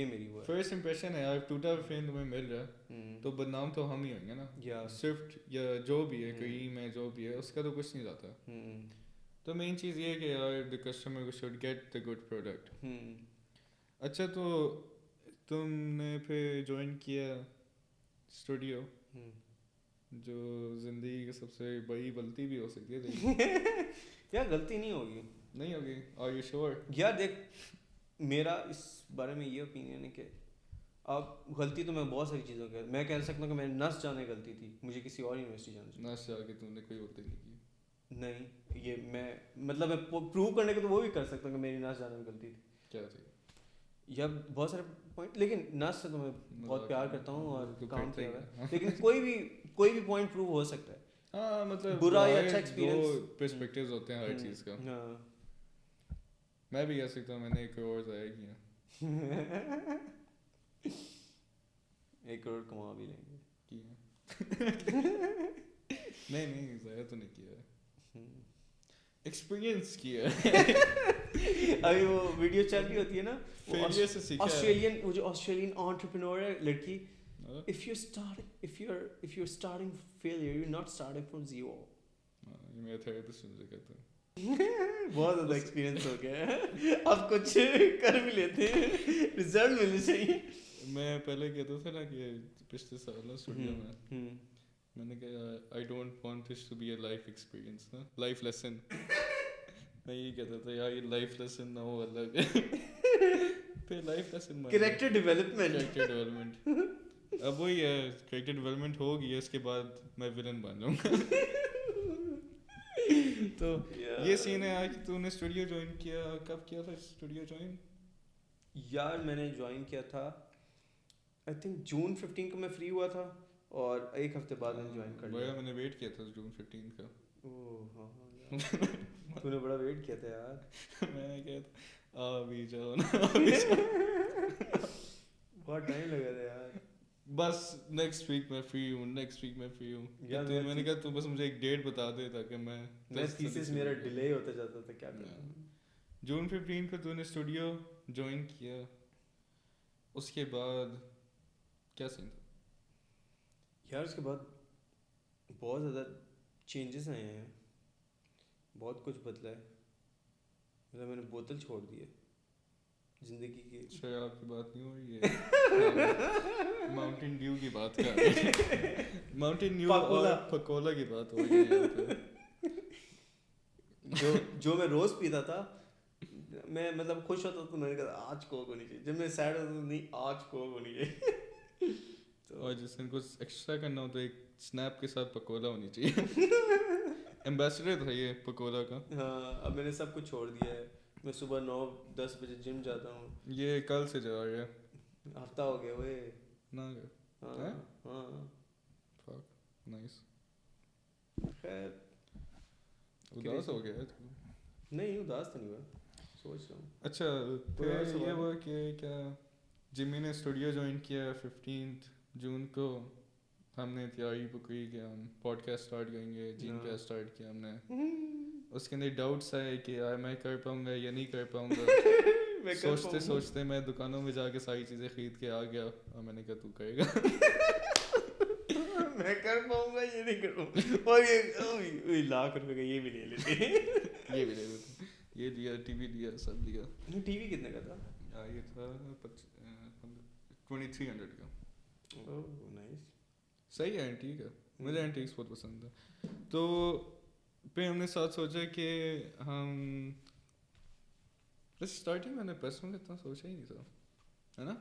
میری وہ فرسٹ امپریشن ہے. اگر ٹوٹا فریم تمہیں مل رہا ہے تو بدنام تو ہم ہی ہوئیں گے نا, یا سوئفٹ یا جو بھی ہے کریم ہے جو بھی ہے اس کا تو کچھ نہیں جاتا. تو مین چیز یہ ہے کہ یار the customer should get the good product. اچھا تو تم نے پھر جوائن کیا اسٹوڈیو, جو زندگی کی سب سے بڑی غلطی بھی ہو سکتی ہے. یا غلطی نہیں ہوگی, نہیں ہوگی. Are you sure? یار دیکھ میرا اس بارے میں یہ اوپینین ہے کہ اب غلطی تو میں بہت ساری چیزوں کی میں کہہ سکتا ہوں کہ میں نس جانے غلطی تھی, مجھے کسی اور یونیورسٹی جانا چاہیے. نس جا کے تم نے کوئی غلطی نہیں کی؟ نہیں, یہ میں مطلب میں پروو کرنے کے تو وہ بھی کر سکتا ہوں کہ میری نس جانے میں غلطی تھی. کیا تھی؟ یا بہت سارے پوائنٹ, لیکن نس سے تو میں بہت پیار کرتا ہوں اور کام کیا ہوا ہے, لیکن کوئی بھی پوائنٹ پروو ہو سکتا ہے. ہاں مطلب برا یا اچھا ایکسپیرینس, دو پرسپیکٹیوز ہوتے ہیں ہر چیز کا. ہاں میں بھی کہہ سکتا ہوں میں نے 1 کروڑ ضائع کیا. 1 کروڑ کما بھی لیں گے. نہیں ضائع تو نہیں کیا ہے, ایکسپیرینس کیا. ابھی وہ ویڈیو چل رہی ہوتی ہے نا فیلئر سے سیکھا. آسٹریلین, وہ جو آسٹریلین انٹرپرینور ہے لڑکی, if you're starting failure, you're not starting from zero. یہ میرا تھیراپسٹ مجھے کہتا ہے. بہت زیادہ ایکسپیرینس ہو گیا ہے, اب کچھ کر بھی لیتے ہیں, رزلٹ ملنے چاہیے. میں پہلے کہتا تھا نا کہ پچھلے سال اسٹوڈیو میں نے کہا I don't want this to be a life experience, نا لائف لیسن. میں یہی کہتا تھا یار یہ لائف لیسن نہ ہو الگ. پھر لائف لیسن کریکٹر ڈیولپمنٹ. اب وہی ہے, کریکٹر ڈیولپمنٹ ہوگی, اس کے بعد میں ولن بن جاؤں گا. تو یہ سین ہے کہ تو نے اسٹوڈیو جوائن کیا, کب کیا تھا اسٹوڈیو جوائن؟ یار میں نے جوائن کیا تھا آئی تھنک جون 15 کو میں فری ہوا تھا, اور 1 ہفتے بعد میں نے جوائن کر لیا. میں نے ویٹ کیا تھا جون 15 کا. اوہ ہاں تو نے بڑا ویٹ کیا تھا یار. میں کہتا آ بھی جاؤ نا, بہت ٹائم لگا تھا یار. بس نیکسٹ ویک میں فری ہوں. میں نے کہا تو بس مجھے ایک ڈیٹ بتا دے تاکہ میں تھیسس میرا ڈیلے ہوتا جاتا تھا, کیا کروں. جون 15 کو تو نے اسٹوڈیو جوائن کیا, اس کے بعد کیا سین تھا یار؟ اس کے بعد بہت زیادہ چینجز آئے ہیں, بہت کچھ بدلا ہے. مطلب میں نے بوتل چھوڑ دی ہے زندگی کی. شراب کی بات نہیں ہو رہی ہے, ماؤنٹین ڈیو کی بات کر رہے ہیں. ماؤنٹین ڈیو اور پکولا کی بات ہو رہی ہے. جو میں روز پیتا تھا, میں مطلب خوش ہوتا تو میں نے کہا آج کوک ہونی چاہیے, جب میں سیڈ ہوتا تو نہیں آج کوک ہونی چاہیے. اور جس دن کچھ ایکسٹرا کرنا ہو تو ایک اسنیپ کے ساتھ پکولا ہونی چاہیے. ایمبیسڈر تھا یہ پکولا کا. ہاں اب میں نے سب کچھ چھوڑ دیا ہے. میں صبح 9-10 بجے جم جاتا ہوں. یہ کل سے جا رہا ہے, ہفتہ ہو گیا وہ نہ. ہاں نائس. خیر اداس ہو گیا. نہیں اداس تو نہیں ہوا, سوچ رہا ہوں. اچھا پھر یہ ہوا کہ کیا جمی نے اسٹوڈیو جوائن کیا 15 جون کو. ہم نے تیاری پکڑی کہ ہم پوڈ کاسٹ اسٹارٹ کریں گے, جیم کاسٹ اسٹارٹ کیا ہم نے. اس کے اندر ڈاؤٹس آئے کہ یار میں کر پاؤں گا یا نہیں کر پاؤں گا. سوچتے میں دکانوں میں جا کے ساری چیزیں خرید کے آ گیا, اور میں نے کہا تو کرے گا. میں کر پاؤں گا یہ نہیں کروں, اور یہ ₹1,00,000 کا یہ بھی لے لیتے, یہ بھی لے لیتے, یہ لیا, ٹی وی لیا, سب لیا. ٹی وی کتنے کا تھا؟ یہ تھا 2300 کا. نائس, صحیح ہے, ٹھیک ہے. مجھے اینٹیکس بہت پسند ہے. تو پھر ہم نے ساتھ سوچا کہ ہم اسٹارٹنگ میں نے پیسوں کا اتنا سوچا ہی نہیں تھا, ہے نا.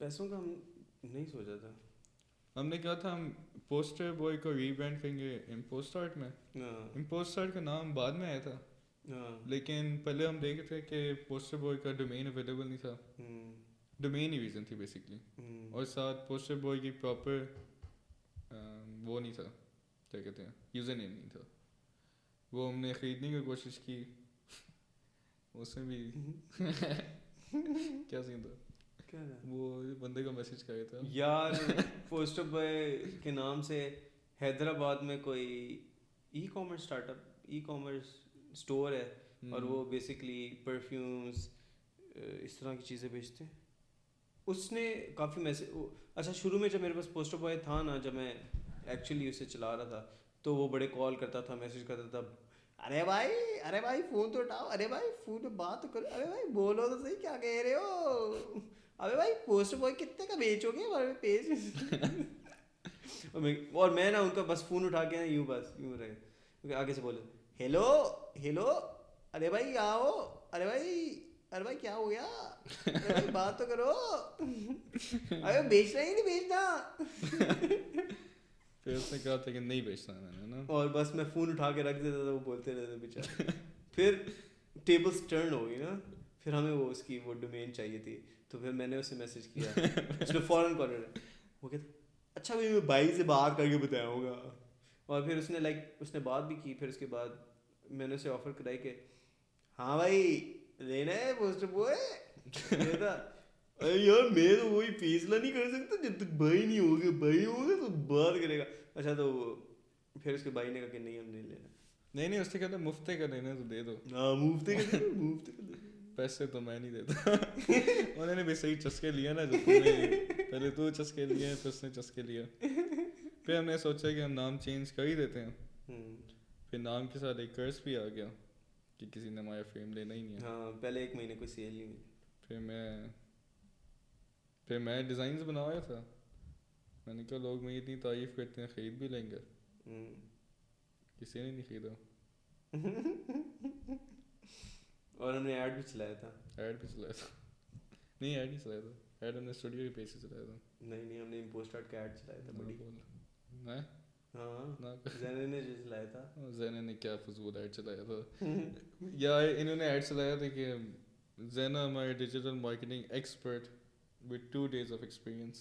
پیسوں کا ہم نہیں سوچا تھا. ہم نے کہا تھا ہم پوسٹر بوائے کو ری برانڈ کریں گے امپوسٹ آرٹ میں. امپوسٹ آرٹ کا نام بعد میں آیا تھا, لیکن پہلے ہم دیکھ رہے تھے کہ پوسٹر بوائے کا ڈومین اویلیبل نہیں تھا. ڈومین ہی ریزن تھی بیسکلی, اور ساتھ پوسٹر بوائے کی پراپر وہ نہیں تھا, کیا کہتے ہیں, یوزر نیم نہیں تھا. وہ ہم نے خریدنے کی کوشش کی, اس میں بھی کیا سین تھا, وہ بندے کا میسج کیا تھا یار پوسٹر بوائے کے نام سے حیدرآباد میں کوئی e commerce start up, e commerce store ہے, اور وہ بیسکلی پرفیومس اس طرح کی چیزیں بیچتے ہیں. اس نے کافی میسج, اچھا شروع میں جب میرے پاس پوسٹر بوائے تھا نا, جب میں ایکچولی اسے چلا رہا تھا, تو وہ بڑے کال کرتا تھا, میسج کرتا تھا, ارے بھائی فون تو اٹھاؤ, ارے بھائی فون پہ بات تو کرو, ارے بھائی بولو تو صحیح کیا کہہ رہے ہو, ابے بھائی پوسٹر بوائے کتنے کا بیچو گے ہمارے پیج. اور میں نا ان کا بس فون اٹھا کے نا یوں بس یوں رہے, آگے سے بولے ہیلو ارے بھائی آؤ, ارے بھائی کیا ہو گیا, ارے بھائی بات تو کرو, ارے بیچنا ہی نہیں بیچنا. پھر اس نے کہا تھا کہ نہیں بیچنا میں نے نا, اور بس میں فون اٹھا کے رکھ دیتا تھا, وہ بولتے رہتے بیچارے. پھر ٹیبلز ٹرن ہو گئی نا, پھر ہمیں وہ اس کی وہ ڈومین چاہیے تھی, تو پھر میں نے اسے میسج کیا, اس نے فوراً کال کر, وہ کہتا اچھا میں بھائی سے بات کر کے بتاؤں گا. اور پھر اس نے اس نے بات بھی کی. پھر اس کے بعد میں نے اسے آفر کرائی کہ ہاں بھائی لینا ہے پوسٹر بوائے. کہتا ارے یار میں تو وہی فیصلہ نہیں کر سکتا جب تک بھائی نہیں ہوگا, بھائی ہوگا تو بات کرے گا. اچھا تو پھر اس کے بھائی نے کہا کہ نہیں ہم نہیں لینا. نہیں اس نے کہا مفتے کا لینا تو دے دو. ہاں مفتے کا دے دو, پیسے تو میں نہیں دیتا. انہوں نے بھی صحیح چسکے لیا نا, جو پہلے تو چسکے لیے پھر اس نے چسکے لیا. پھر ہم نے سوچا کہ ہم نام چینج کر ہی دیتے ہیں. پھر نام کے ساتھ ایک کرس بھی آ گیا کہ کسی نے ہمارا فریم لینا ہی نہیں ہے. ہاں پہلے ایک مہینے کوئی سیل نہیں ہوئی. پھر میں ڈیزائنز بنایا تھا. میں نے کہا لوگ میری اتنی تعریف کرتے ہیں, خرید بھی لیں گے. کسی نے نہیں خریدا. اور ہم نے ایڈ بھی چلایا تھا. نہیں ایڈ نہیں چلایا تھا, ایڈ ہم نے اسٹوڈیو کے پیج سے چلایا تھا. نہیں ہم نے امپوسٹ آرٹ کا ایڈ چلایا تھا بڑی. ہاں زینب نے جو چلایا تھا. زینب نے کیا فضول ایڈ چلایا تھا. یا انہوں نے ایڈ چلایا تھا کہ زینب ہمارے digital marketing expert with 2 days of experience.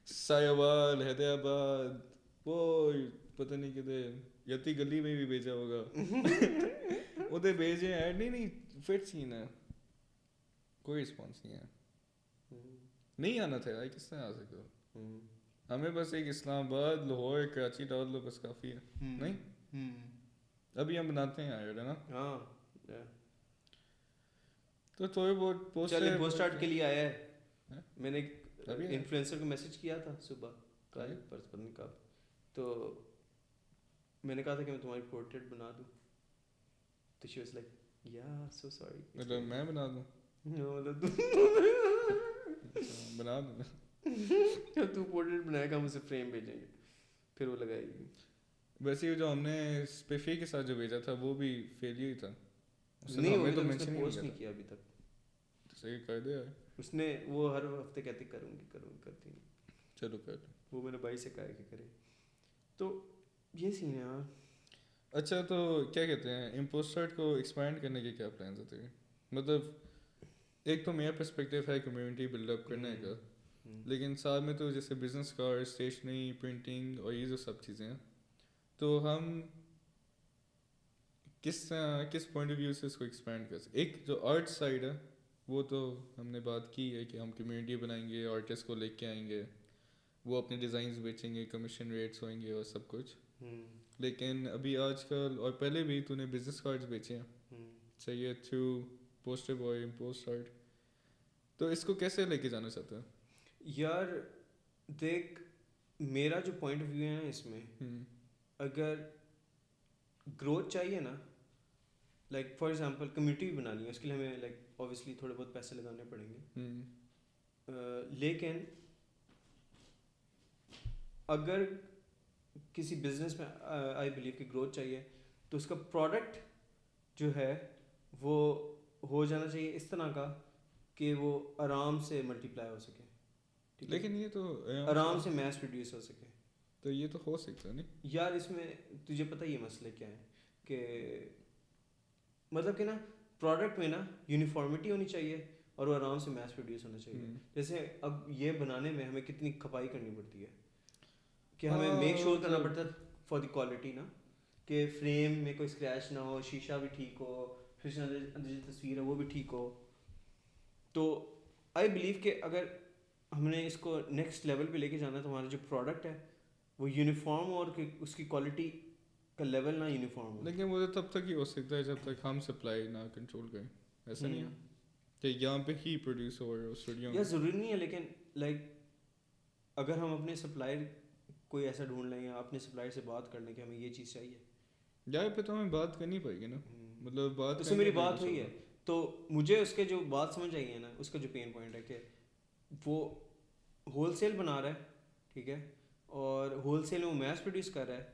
Sahiwal Hyderabad, وہ پتہ نہیں کدھر یتی گلی میں بھی بھیجا ہوگا. ادھر بھیجے ایڈ نہیں فٹ سین ہے, کوئی رسپانس نہیں ہے. نہیں آنا تھا, کس طرح آ سکتا. ہمیں بس ایک اسلام آباد, لاہور, کراچی ڈال دو بس کافی ہے. نہیں ابھی ہم بناتے ہیں ایڈ ہے نا. ہاں تو تھوڑے بہت چلے پوسٹ آرٹ کے لیے آیا ہے. میں نے انفلوئنسر کو میسج کیا تھا صبح کل پرس پتہ نہیں کب, تو میں نے کہا تھا کہ میں تمہاری پورٹریٹ بنا دوں. تو شی واز لائک یا سو سوری. مطلب میں بنا دوں, بنا دوں. جب تو پورٹریٹ بنائے گا ہم اسے فریم بھیجیں گے, پھر وہ لگائے گی. ویسے جو ہم نے اسپیفی کے ساتھ جو بھیجا تھا وہ بھی فیل ہی تھا. نہیں وہ تو میں نے پوسٹ نہیں کیا ابھی تک. صحیح کر دیا اس نے, وہ ہر ہفتے کہتے کروں گی کرتی نہیں. چلو کر دو. وہ میرے بھائی سے کہا کہ کرے. تو یہ سین ہے یار. اچھا تو کیا کہتے ہیں, امپوسٹ آرٹ کو ایکسپینڈ کرنے کے کیا پلانز ہوتے ہیں؟ مطلب ایک تو میرا پرسپیکٹیو ہے کمیونٹی بلڈ اپ کرنے کا, لیکن ساتھ میں تو جیسے بزنس کارڈ, اسٹیشنری, پرنٹنگ اور یہ جو سب چیزیں ہیں, تو ہم کس پوائنٹ آف ویو سے اس کو ایکسپینڈ کر سکتے. ایک جو آرٹ سائڈ ہے وہ تو ہم نے بات کی ہے کہ ہم کمیونٹی بنائیں گے, آرٹسٹ کو لے کے آئیں گے, وہ اپنے ڈیزائنز بیچیں گے, کمیشن ریٹس ہوئیں گے اور سب کچھ. لیکن ابھی آج کل اور پہلے بھی تو نے بزنس کارڈز بیچے ہیں صحیح ہے through poster boy, post art. تو اس کو کیسے لے کے جانا چاہتا ہے یار؟ دیکھ میرا جو پوائنٹ آف ویو ہے اس میں, اگر گروتھ چاہیے نا, لائک فار ایگزامپل کمیونٹی بھی بنانی ہے, اس کے لیے ہمیں لائک اوبیسلی تھوڑے بہت پیسے لگانے پڑیں گے. لیکن اگر کسی بزنس میں آئی بلیو کہ گروتھ چاہیے, تو اس کا پروڈکٹ جو ہے وہ ہو جانا چاہیے اس طرح کا کہ وہ آرام سے ملٹی پلائی ہو سکے. لیکن یہ تو آرام سے میس پروڈیوس ہو سکے. تو یہ تو ہو سکتا ہے نہیں یار. اس میں تجھے پتہ یہ مسئلہ کیا ہے کہ مطلب کہ نا پروڈکٹ میں نا یونیفارمٹی ہونی چاہیے, اور وہ آرام سے میس پروڈیوس ہونا چاہیے. جیسے اب یہ بنانے میں ہمیں کتنی کھپائی کرنی پڑتی ہے کہ ہمیں میک شور کرنا پڑتا ہے فار دی کوالٹی نا, کہ فریم میں کوئی اسکریچ نہ ہو, شیشہ بھی ٹھیک ہو, پھر اندر جو تصویر ہے وہ بھی ٹھیک ہو. تو آئی بلیو کہ اگر ہم نے اس کو نیکسٹ لیول پہ لے کے جانا ہے تو ہمارا جو پروڈکٹ ہے وہ یونیفارم ہو, اور کہ اس کی کوالٹی کا لیول نہ یونیفارم ہو. لیکن وہ تب تک ہی ہو سکتا ہے جب تک ہم سپلائی نہ کنٹرول کریں. ایسا نہیں ہے کہ یہاں پہ ہی پروڈیوس ہو رہا ہے اسٹوڈیو یا ضروری نہیں ہے, لیکن لائک اگر ہم اپنے سپلائر کوئی ایسا ڈھونڈ لیں یا اپنے سپلائر سے بات کر لیں کہ ہمیں یہ چیز چاہیے, یار پہ تو ہمیں بات کرنی پڑے گی نا. مطلب بات اس سے میری بات ہوئی ہے تو مجھے اس کے جو بات سمجھ آئی ہے نا, اس کا جو پین پوائنٹ ہے کہ وہ ہول سیل بنا رہا ہے, ٹھیک ہے, اور ہول سیل میں وہ میس پروڈیوس کر رہا ہے.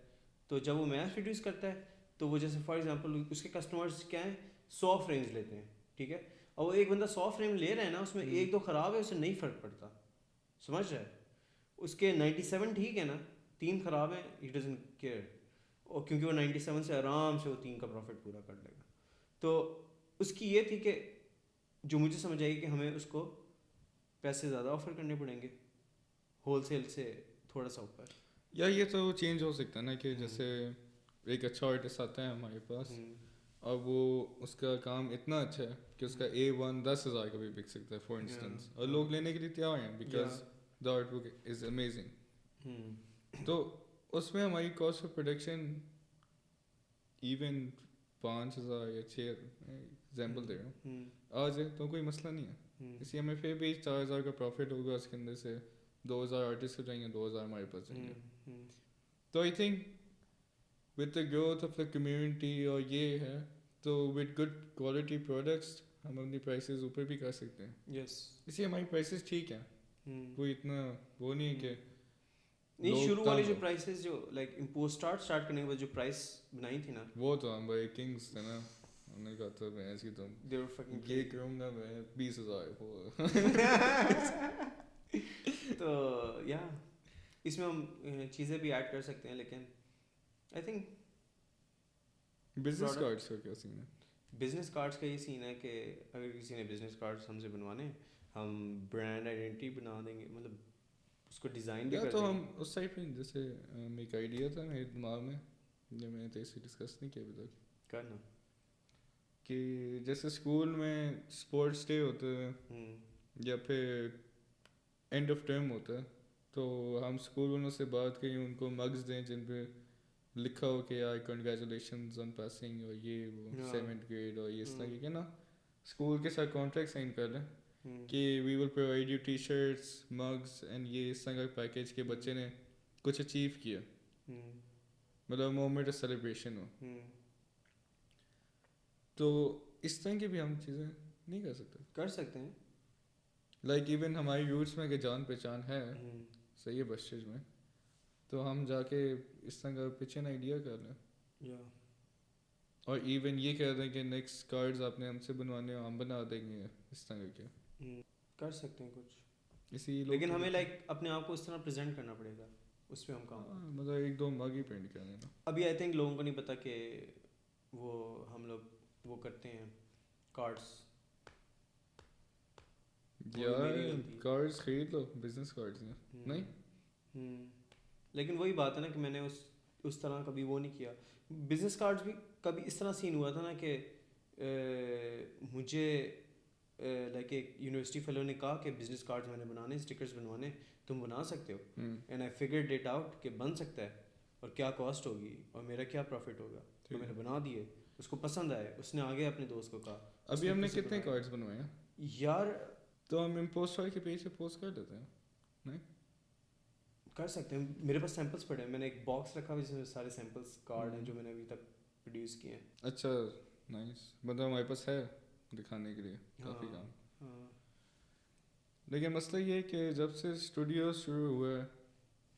تو جب وہ میس پروڈیوس کرتا ہے تو وہ جیسے فار ایگزامپل اس کے کسٹمرز کیا ہیں 100 فریمز لیتے ہیں, ٹھیک ہے, اور وہ ایک بندہ 100 فریم لے رہا ہے نا, اس میں ایک دو خراب ہے, اسے نہیں فرق پڑتا, سمجھ رہا ہے. اس کے 97 ٹھیک ہے نا, 3 خراب ہیں, ہی ڈزنٹ کیئر, اور کیونکہ وہ 97 سے آرام سے وہ 3 کا پروفٹ پورا کر لے گا. تو اس کی یہ تھی کہ جو مجھے سمجھ آئی کہ ہمیں اس کو پیسے زیادہ آفر کرنے پڑیں گے ہول سیل سے تھوڑا سا اوپر. یا یہ تو چینج ہو سکتا ہے نا کہ جیسے ایک اچھا آرٹسٹ آتا ہے ہمارے پاس اور وہ اس کا کام اتنا اچھا ہے کہ اس کا A1 10,000 کا بھی بک سکتا ہے فار انسٹنس, اور لوگ لینے کے لیے تیار ہیں because the art work is amazing. تو اس میں ہماری کاسٹ آف پروڈکشن ایون 5,000 یا 6 ایگزامپل دے رہا ہوں آ جائے تو کوئی مسئلہ نہیں ہے. اسی ہمیں پھر بھی 4,000 کا پروفٹ ہوگا, اس کے اندر سے 2,000 آرٹسٹ ہو جائیں گے, 2,000 ہمارے پاس جائیں گے. تو I think with the growth of the community اور یہ ہے تو with good quality products ہم اپنی پرائسز اوپر بھی کر سکتے ہیں. یس, اس لیے ہماری پرائسز ٹھیک ہیں, کوئی اتنا وہ نہیں ہے کہ نہیں. شروع والی جو پرائسز جو لائک امپوز اسٹارٹ کرنے کے بعد جو پرائس بنائی تھی نا, وہ تو ہم بھائی کنگس تھے نا, ہم نے کہا تھا میں ایسی تم یہ کروں گا میں 20,000. تو یا اس میں ہم چیزیں بھی ایڈ کر سکتے ہیں, لیکن آئی تھنک بزنس کارڈس کا کیا سین ہے. بزنس کارڈس کا یہ سین ہے کہ اگر کسی نے بزنس کارڈس ہم سے بنوانے, ہم برانڈ آئیڈینٹی بنا دیں گے, مطلب اس کو ڈیزائن بھی کر دیں گے. تو ہم اس سائڈ پہ جیسے ایک آئیڈیا تھا میرے دماغ میں, جو میں نے تو اسے ڈسکس نہیں کیا ابھی تک, کرنا کہ جیسے اسکول میں اسپورٹس ڈے ہوتا ہے یا پھر اینڈ آف ٹرم ہوتا ہے, تو ہم اسکول والوں سے بات کریں, ان کو مگز دیں جن پہ لکھا ہو کہ یار کنگریچولیشنز آن پاسنگ, اور یہ وہ 7th گریڈ اور یہ اس طرح کے نا, اسکول کے ساتھ کانٹریکٹ سائن کر لیں کہ we will provide you T shirts mugs and یہ اس طرح کا پیکیج کے بچے نے کچھ اچیو کیا, مطلب مومنٹ آف سیلیبریشن ہو. تو اس طرح کی بھی ہم چیزیں نہیں کر سکتے ہیں. لائک ایون ہماری روٹس میں کہ جان پہچان ہے صحیح ہے بسٹرز میں, تو ہم جا کے اس طرح کا پچن آئیڈیا کر لیں, اور ایون یہ کہہ دیں کہ نیکسٹ کارڈز آپ نے ہم سے بنوانے ہو ہم بنا دیں گے, اس طرح کے کر سکتے ہیں کچھ اسی. لیکن ہمیں لائک اپنے آپ کو اس طرح پریزنٹ کرنا پڑے گا, اس پہ ہم کام مطلب 1-2 مگ ہی پرنٹ کرنے نا. ابھی آئی تھنک لوگوں کو نہیں پتا کہ وہ ہم لوگ وہ کرتے ہیں کارڈس. یار کارڈز خرید لو, بزنس کارڈز ہیں نہیں. لیکن وہی بات ہے نا کہ میں نے اس طرح کبھی وہ نہیں کیا. بزنس کارڈز بھی کبھی اس طرح سین ہوا تھا نا کہ مجھے لائک ایک یونیورسٹی فیلو نے کہا کہ بزنس کارڈز میں نے بنانے, اسٹکرز بنوانے, تم بنا سکتے ہو. And I figured it out کہ بن سکتا ہے, اور کیا کاسٹ ہوگی اور میرا کیا پروفٹ ہوگا. تو میں نے بنا دیے, اس کو پسند آئے, اس نے آگے اپنے دوست کو کہا. ابھی ہم نے کتنے کارڈز بنوائے ہیں یار؟ تو ہم امپوسٹ کے پیج سے پوسٹ کر دیتے ہیں, نہیں کر سکتے ہیں. میرے پاس سیمپلس پڑے ہیں, میں نے ایک باکس رکھا ہوا جس میں سارے سیمپلس کارڈ ہیں جو میں نے ابھی تک پروڈیوس کیے ہیں. اچھا نائس, مطلب ہمارے پاس ہے دکھانے کے لیے کافی کام. لیکن مسئلہ یہ ہے کہ جب سے اسٹوڈیوز شروع ہوا ہے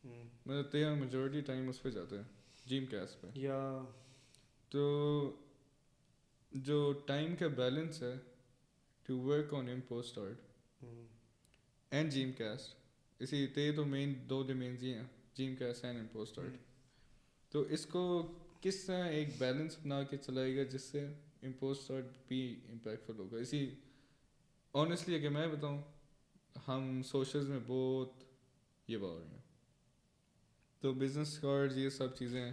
مطلب تیرا میجورٹی ٹائم اس پہ جاتا ہے جیم کیسٹ پہ, یا تو جو ٹائم کا بیلنس ہے to work on Impost Art and Jam Cast, اسی تے تو مین 2 ڈومینز ہی ہیں, Jam Cast and Impost Art. تو اس کو کس طرح ایک بیلنس بنا کے چلائے گا جس سے امپوسٹ آرٹ بھی امپیکٹفل ہوگا. اسی آنیسٹلی اگر میں بتاؤں ہم سوشلز میں بہت یہ بات رہے ہیں تو بزنس کارڈ یہ سب چیزیں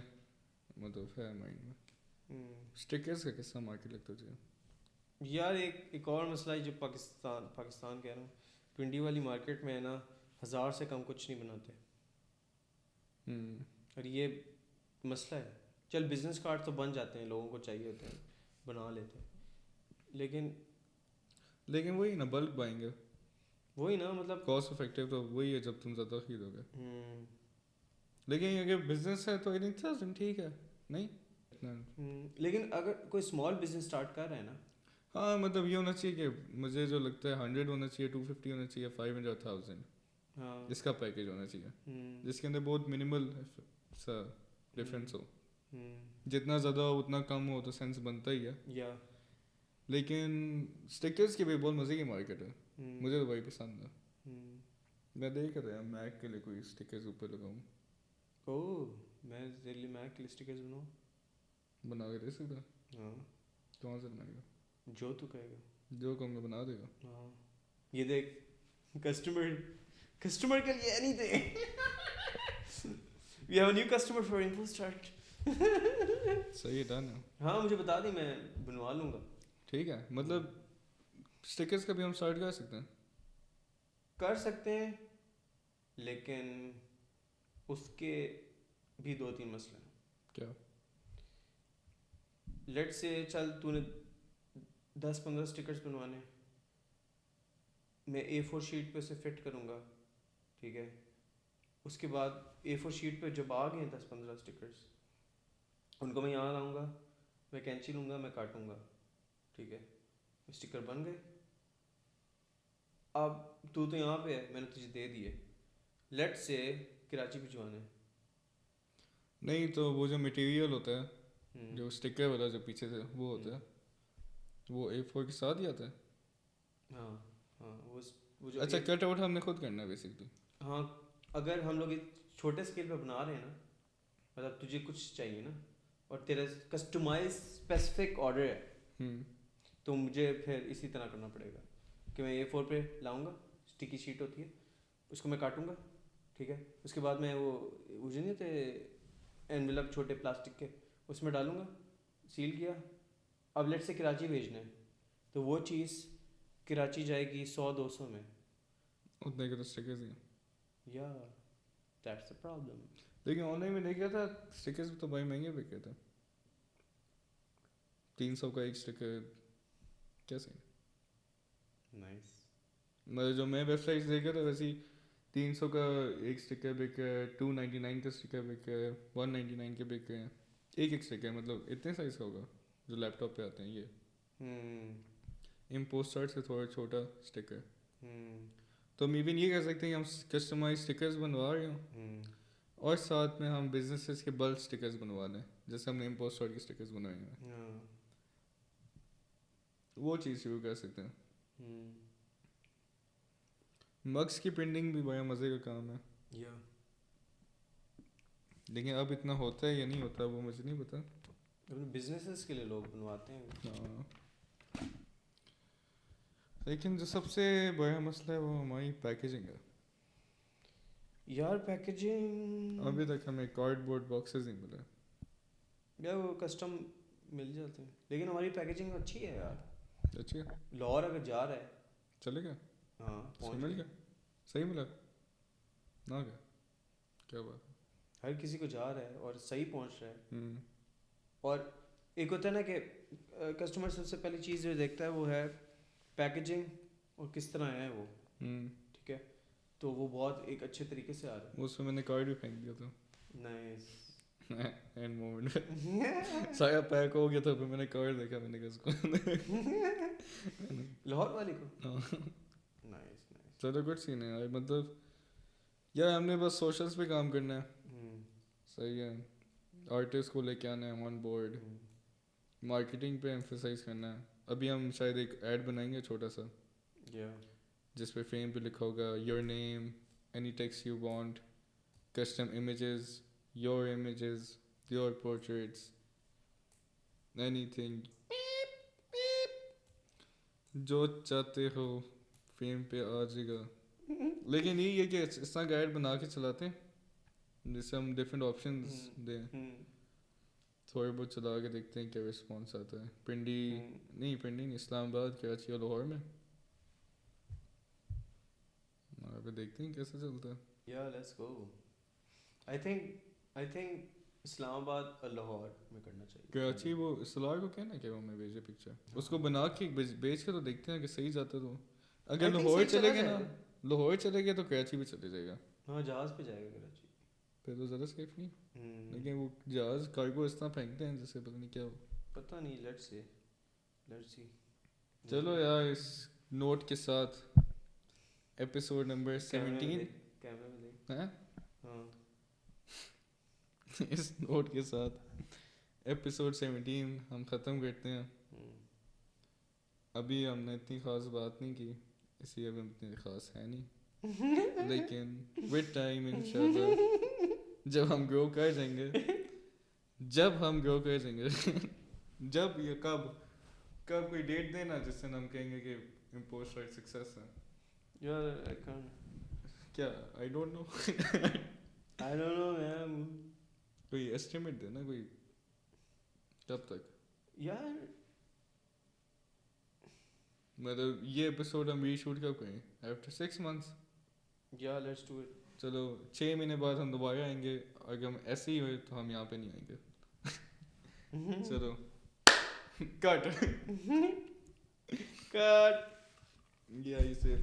مطلب ہے مائنڈ میں. اسٹکرز کا کس طرح مارکیٹ لگتا ہے تجھے؟ یار ایک اور مسئلہ ہے جو پاکستان کہہ رہا ہوں، پنڈی والی مارکیٹ میں ہے نا 1000 سے کم کچھ نہیں بناتے. اور یہ مسئلہ ہے. چل بزنس کارڈ تو بن جاتے ہیں، لوگوں کو چاہیے ہوتے ہیں بنا لیتے ہیں، لیکن وہی نا بلک بائیں گے، وہی نا مطلب کاسٹ افیکٹو تو وہی ہے جب تم زیادہ خریدو گے. لیکن اگر بزنس ہے تو 18,000 ٹھیک ہے نہیں. لیکن اگر کوئی اسمال بزنس اسٹارٹ کر رہا ہے نا، ہاں مطلب یہ ہونا چاہیے کہ مجھے جو لگتا ہے 100 ہونا چاہیے، 250 ہونا چاہیے، 500 1000 اس کا پیکیج ہونا چاہیے جس کے اندر بہت منیمل سا ڈفرینس ہو. جتنا زیادہ ہو اتنا کم ہو تو سینس بنتا ہی ہے. لیکن اسٹکرز کی بھی بہت مزے کی مارکیٹ ہے، مجھے تو بڑی پسند ہے. میں دیکھ رہا ہوں میک کے لیے کوئی اسٹکرز اوپر لگاؤں. میں تیرے لیے میک کے لیے اسٹکرز بنا کے دے سکتا؟ ہاں کہاں سے بنائے گا؟ جو تو کہے گا، جو کہوں گا بنا دے گا. ہاں یہ دیکھ کسٹمر کے لیے anything. We have a new customer for info start. صحیح ہے ڈن ہے. ہاں مجھے بتا دی، میں بنوا لوں گا. ٹھیک ہے مطلب اسٹکرز کا بھی ہم اسٹارٹ کر سکتے ہیں لیکن اس کے بھی 2-3 مسئلے ہیں. کیا؟ لیٹ سے چل تو نے 10-15 اسٹکرز بنوانے، میں A4 شیٹ پہ اسے فٹ کروں گا، ٹھیک ہے. اس کے بعد A4 شیٹ پہ جب آ گئے 10-15 اسٹکرز، ان کو میں یہاں لاؤں گا، میں کینچی لوں گا، میں کاٹوں گا، ٹھیک ہے. اسٹکر بن گئے. اب تو یہاں پہ ہے، میں نے تجھے دے دیے، لیٹ سے کراچی بھجوانے. نہیں تو وہ جو مٹیریل ہوتا ہے جو اسٹکر والا جو پیچھے سے وہ ہوتا ہے وہ A4 کے ساتھ ہی آتا ہے. ہاں ہاں وہ جو اچھا کٹ آؤٹ ہم نے خود کرنا ہے بیسکلی. ہاں اگر ہم لوگ چھوٹے اسکیل پہ بنا رہے ہیں نا، مطلب تجھے کچھ چاہیے نا اور تیرا کسٹمائز اسپیسیفک آرڈر ہے، تو مجھے پھر اسی طرح کرنا پڑے گا کہ میں A4 پہ لاؤں گا، اسٹکی شیٹ ہوتی ہے، اس کو میں کاٹوں گا، ٹھیک ہے. اس کے بعد میں وہ جو نہیں ہوتے انویلپ چھوٹے پلاسٹک کے، اس میں ڈالوں گا، سیل کیا. اب لیٹ سے کراچی بھیجنا ہے تو وہ چیز کراچی جائے گی 100-200 میں، اتنے کے تو اسٹکرز ہی. یا دیٹس اے پرابلم. لیکن آن لائن میں دیکھا تھا اسٹکرز تو بڑے مہنگے بکے تھے. 300 کا ایک اسٹکر کیسے؟ نائس. مطلب جو میں ویب سائٹس دیکھا تھا ویسے 300 کا ایک اسٹکر بک ہے، 299 کا اسٹکر بک ہے، 199 کے بک ہیں. ایک اسٹکر مطلب اتنے سائز کا ہوگا جو لیپ ٹاپ پہ آتے ہیں. یہ امپوسٹر سے تھوڑا چھوٹا اسٹکر. تو ہم ایون یہ کہہ سکتے ہیں کہ ہم کسٹمائز اسٹکرز بنوا رہے ہوں اور ساتھ میں ہم بزنسز کے بلک اسٹکرز بنوا لیں جیسے ہم نے امپوسٹر کے اسٹکرز بنوائے ہیں. وہ چیز شروع کر سکتے ہیں. مگس کی پرنٹنگ بھی بڑا مزے کا کام ہے، لیکن اب اتنا ہوتا ہے یا نہیں ہوتا وہ مجھے نہیں پتا. بزنسز کے لیے لوگ بنواتے ہیں. ہاں لیکن جو سب سے بڑا مسئلہ ہے وہ ہماری پیکیجنگ ہے. یار پیکیجنگ ابھی تک ہمیں کارڈ بورڈ باکسز نہیں ملے. یار وہ کسٹم مل جاتے ہیں لیکن ہماری پیکیجنگ اچھی ہے یار. اچھی ہے. لاہور اگر جا رہا ہے چلے گا. ہاں پہنچ مل گیا. صحیح ملا نہ گیا. کیا بات ہے. ہر کسی کو جا رہا ہے اور صحیح پہنچ رہا ہے. اور ایک ہوتا ہے نا کہ کسٹمر سب سے پہلی چیز جو دیکھتا ہے وہ ہے پیکیجنگ اور کس طرح ہے وہ. ٹھیک ہے تو وہ بہت ایک اچھے طریقے سے آ رہا ہے. اس میں نے کارڈ بھی پھینک دیا تھا. نائس. اینڈ مومنٹ سارا پیک ہو گیا تھا پھر میں نے کارڈ دیکھا میں نے کہا اس کو لاہور والے کو. Nice nice. چلو گڈ سین ہے یار. مطلب یار ہم نے بس سوشلس پہ کام کرنا ہے. صحیح ہے. آرٹسٹ کو لے کے آنا ہے آن بورڈ. مارکیٹنگ پہ ایمفیسائز کرنا ہے. ابھی ہم شاید ایک ایڈ بنائیں گے چھوٹا سا جس پہ فریم پہ لکھا ہوگا your name any text you want custom images your images, your portraits, anything. جو چاہتے ہو فیم پہ آ جائے گا. لیکن یہ ہے کہ اس طرح گائیڈ بنا کے چلاتے ہیں جس سے ہم ڈفرینٹ آپشنز دیں, تھوڑے بہت چلا کے دیکھتے ہیں کیا رسپانس آتا ہے. پنڈی نہیں, اسلام آباد, کراچی اور لاہور میں وہاں پہ دیکھتے ہیں کیسا چلتا ہے. یا لیٹس گو. آئی تھنک اسلام آباد اور لاہور میں کرنا چاہیے. کراچی وہ سلار کو کہنا کہ وہ میں بھیجے پکچر, اس کو بنا کے بیچ کے تو دیکھتے ہیں کہ صحیح جاتا. تو اگر لاہور چلے گئے نا, لاہور چلے گئے تو کراچی بھی چلے جائے گا. ہاں جہاز پہ جائے گا کراچی, پھر تو زیادہ سیف نہیں. لیکن وہ جہاز کارگو اس طرح پھینکتے ہیں جیسے پتہ نہیں کیا ہو. پتہ نہیں, لیٹس سی. چلو یار اس نوٹ کے ساتھ ایپیسوڈ نمبر 17 کیمرے میں دیکھ. ہاں اس نوٹ کے ساتھ ایپیسوڈ 17 ہم ختم کرتے ہیں. ابھی ہم نے اتنی خاص بات نہیں کی, اس لیے ابھی ہم اتنے خاص ہے نہیں. لیکن ود ٹائم انشاءاللہ جب ہم گرو کر جائیں گے جب یہ کب کوئی ڈیٹ دینا جس سے ہم کہیں گے کہ امپوسٹ رائٹ سکسیس ہے. یار کیا آئی ڈونٹ نو میم, کوئی ایسٹیمیٹ دینا, کوئی کب تک. یار مطلب یہ ایپیسوڈ ہم ری شوٹ کب کریں, آفٹر 6 months. یا لیٹس ڈو اٹ. چلو 6 مہینے بعد ہم دوبارہ آئیں گے. اگر ہم ایسے ہی ہوئے تو ہم یہاں پہ نہیں آئیں گے. چلو کٹ. یہ صرف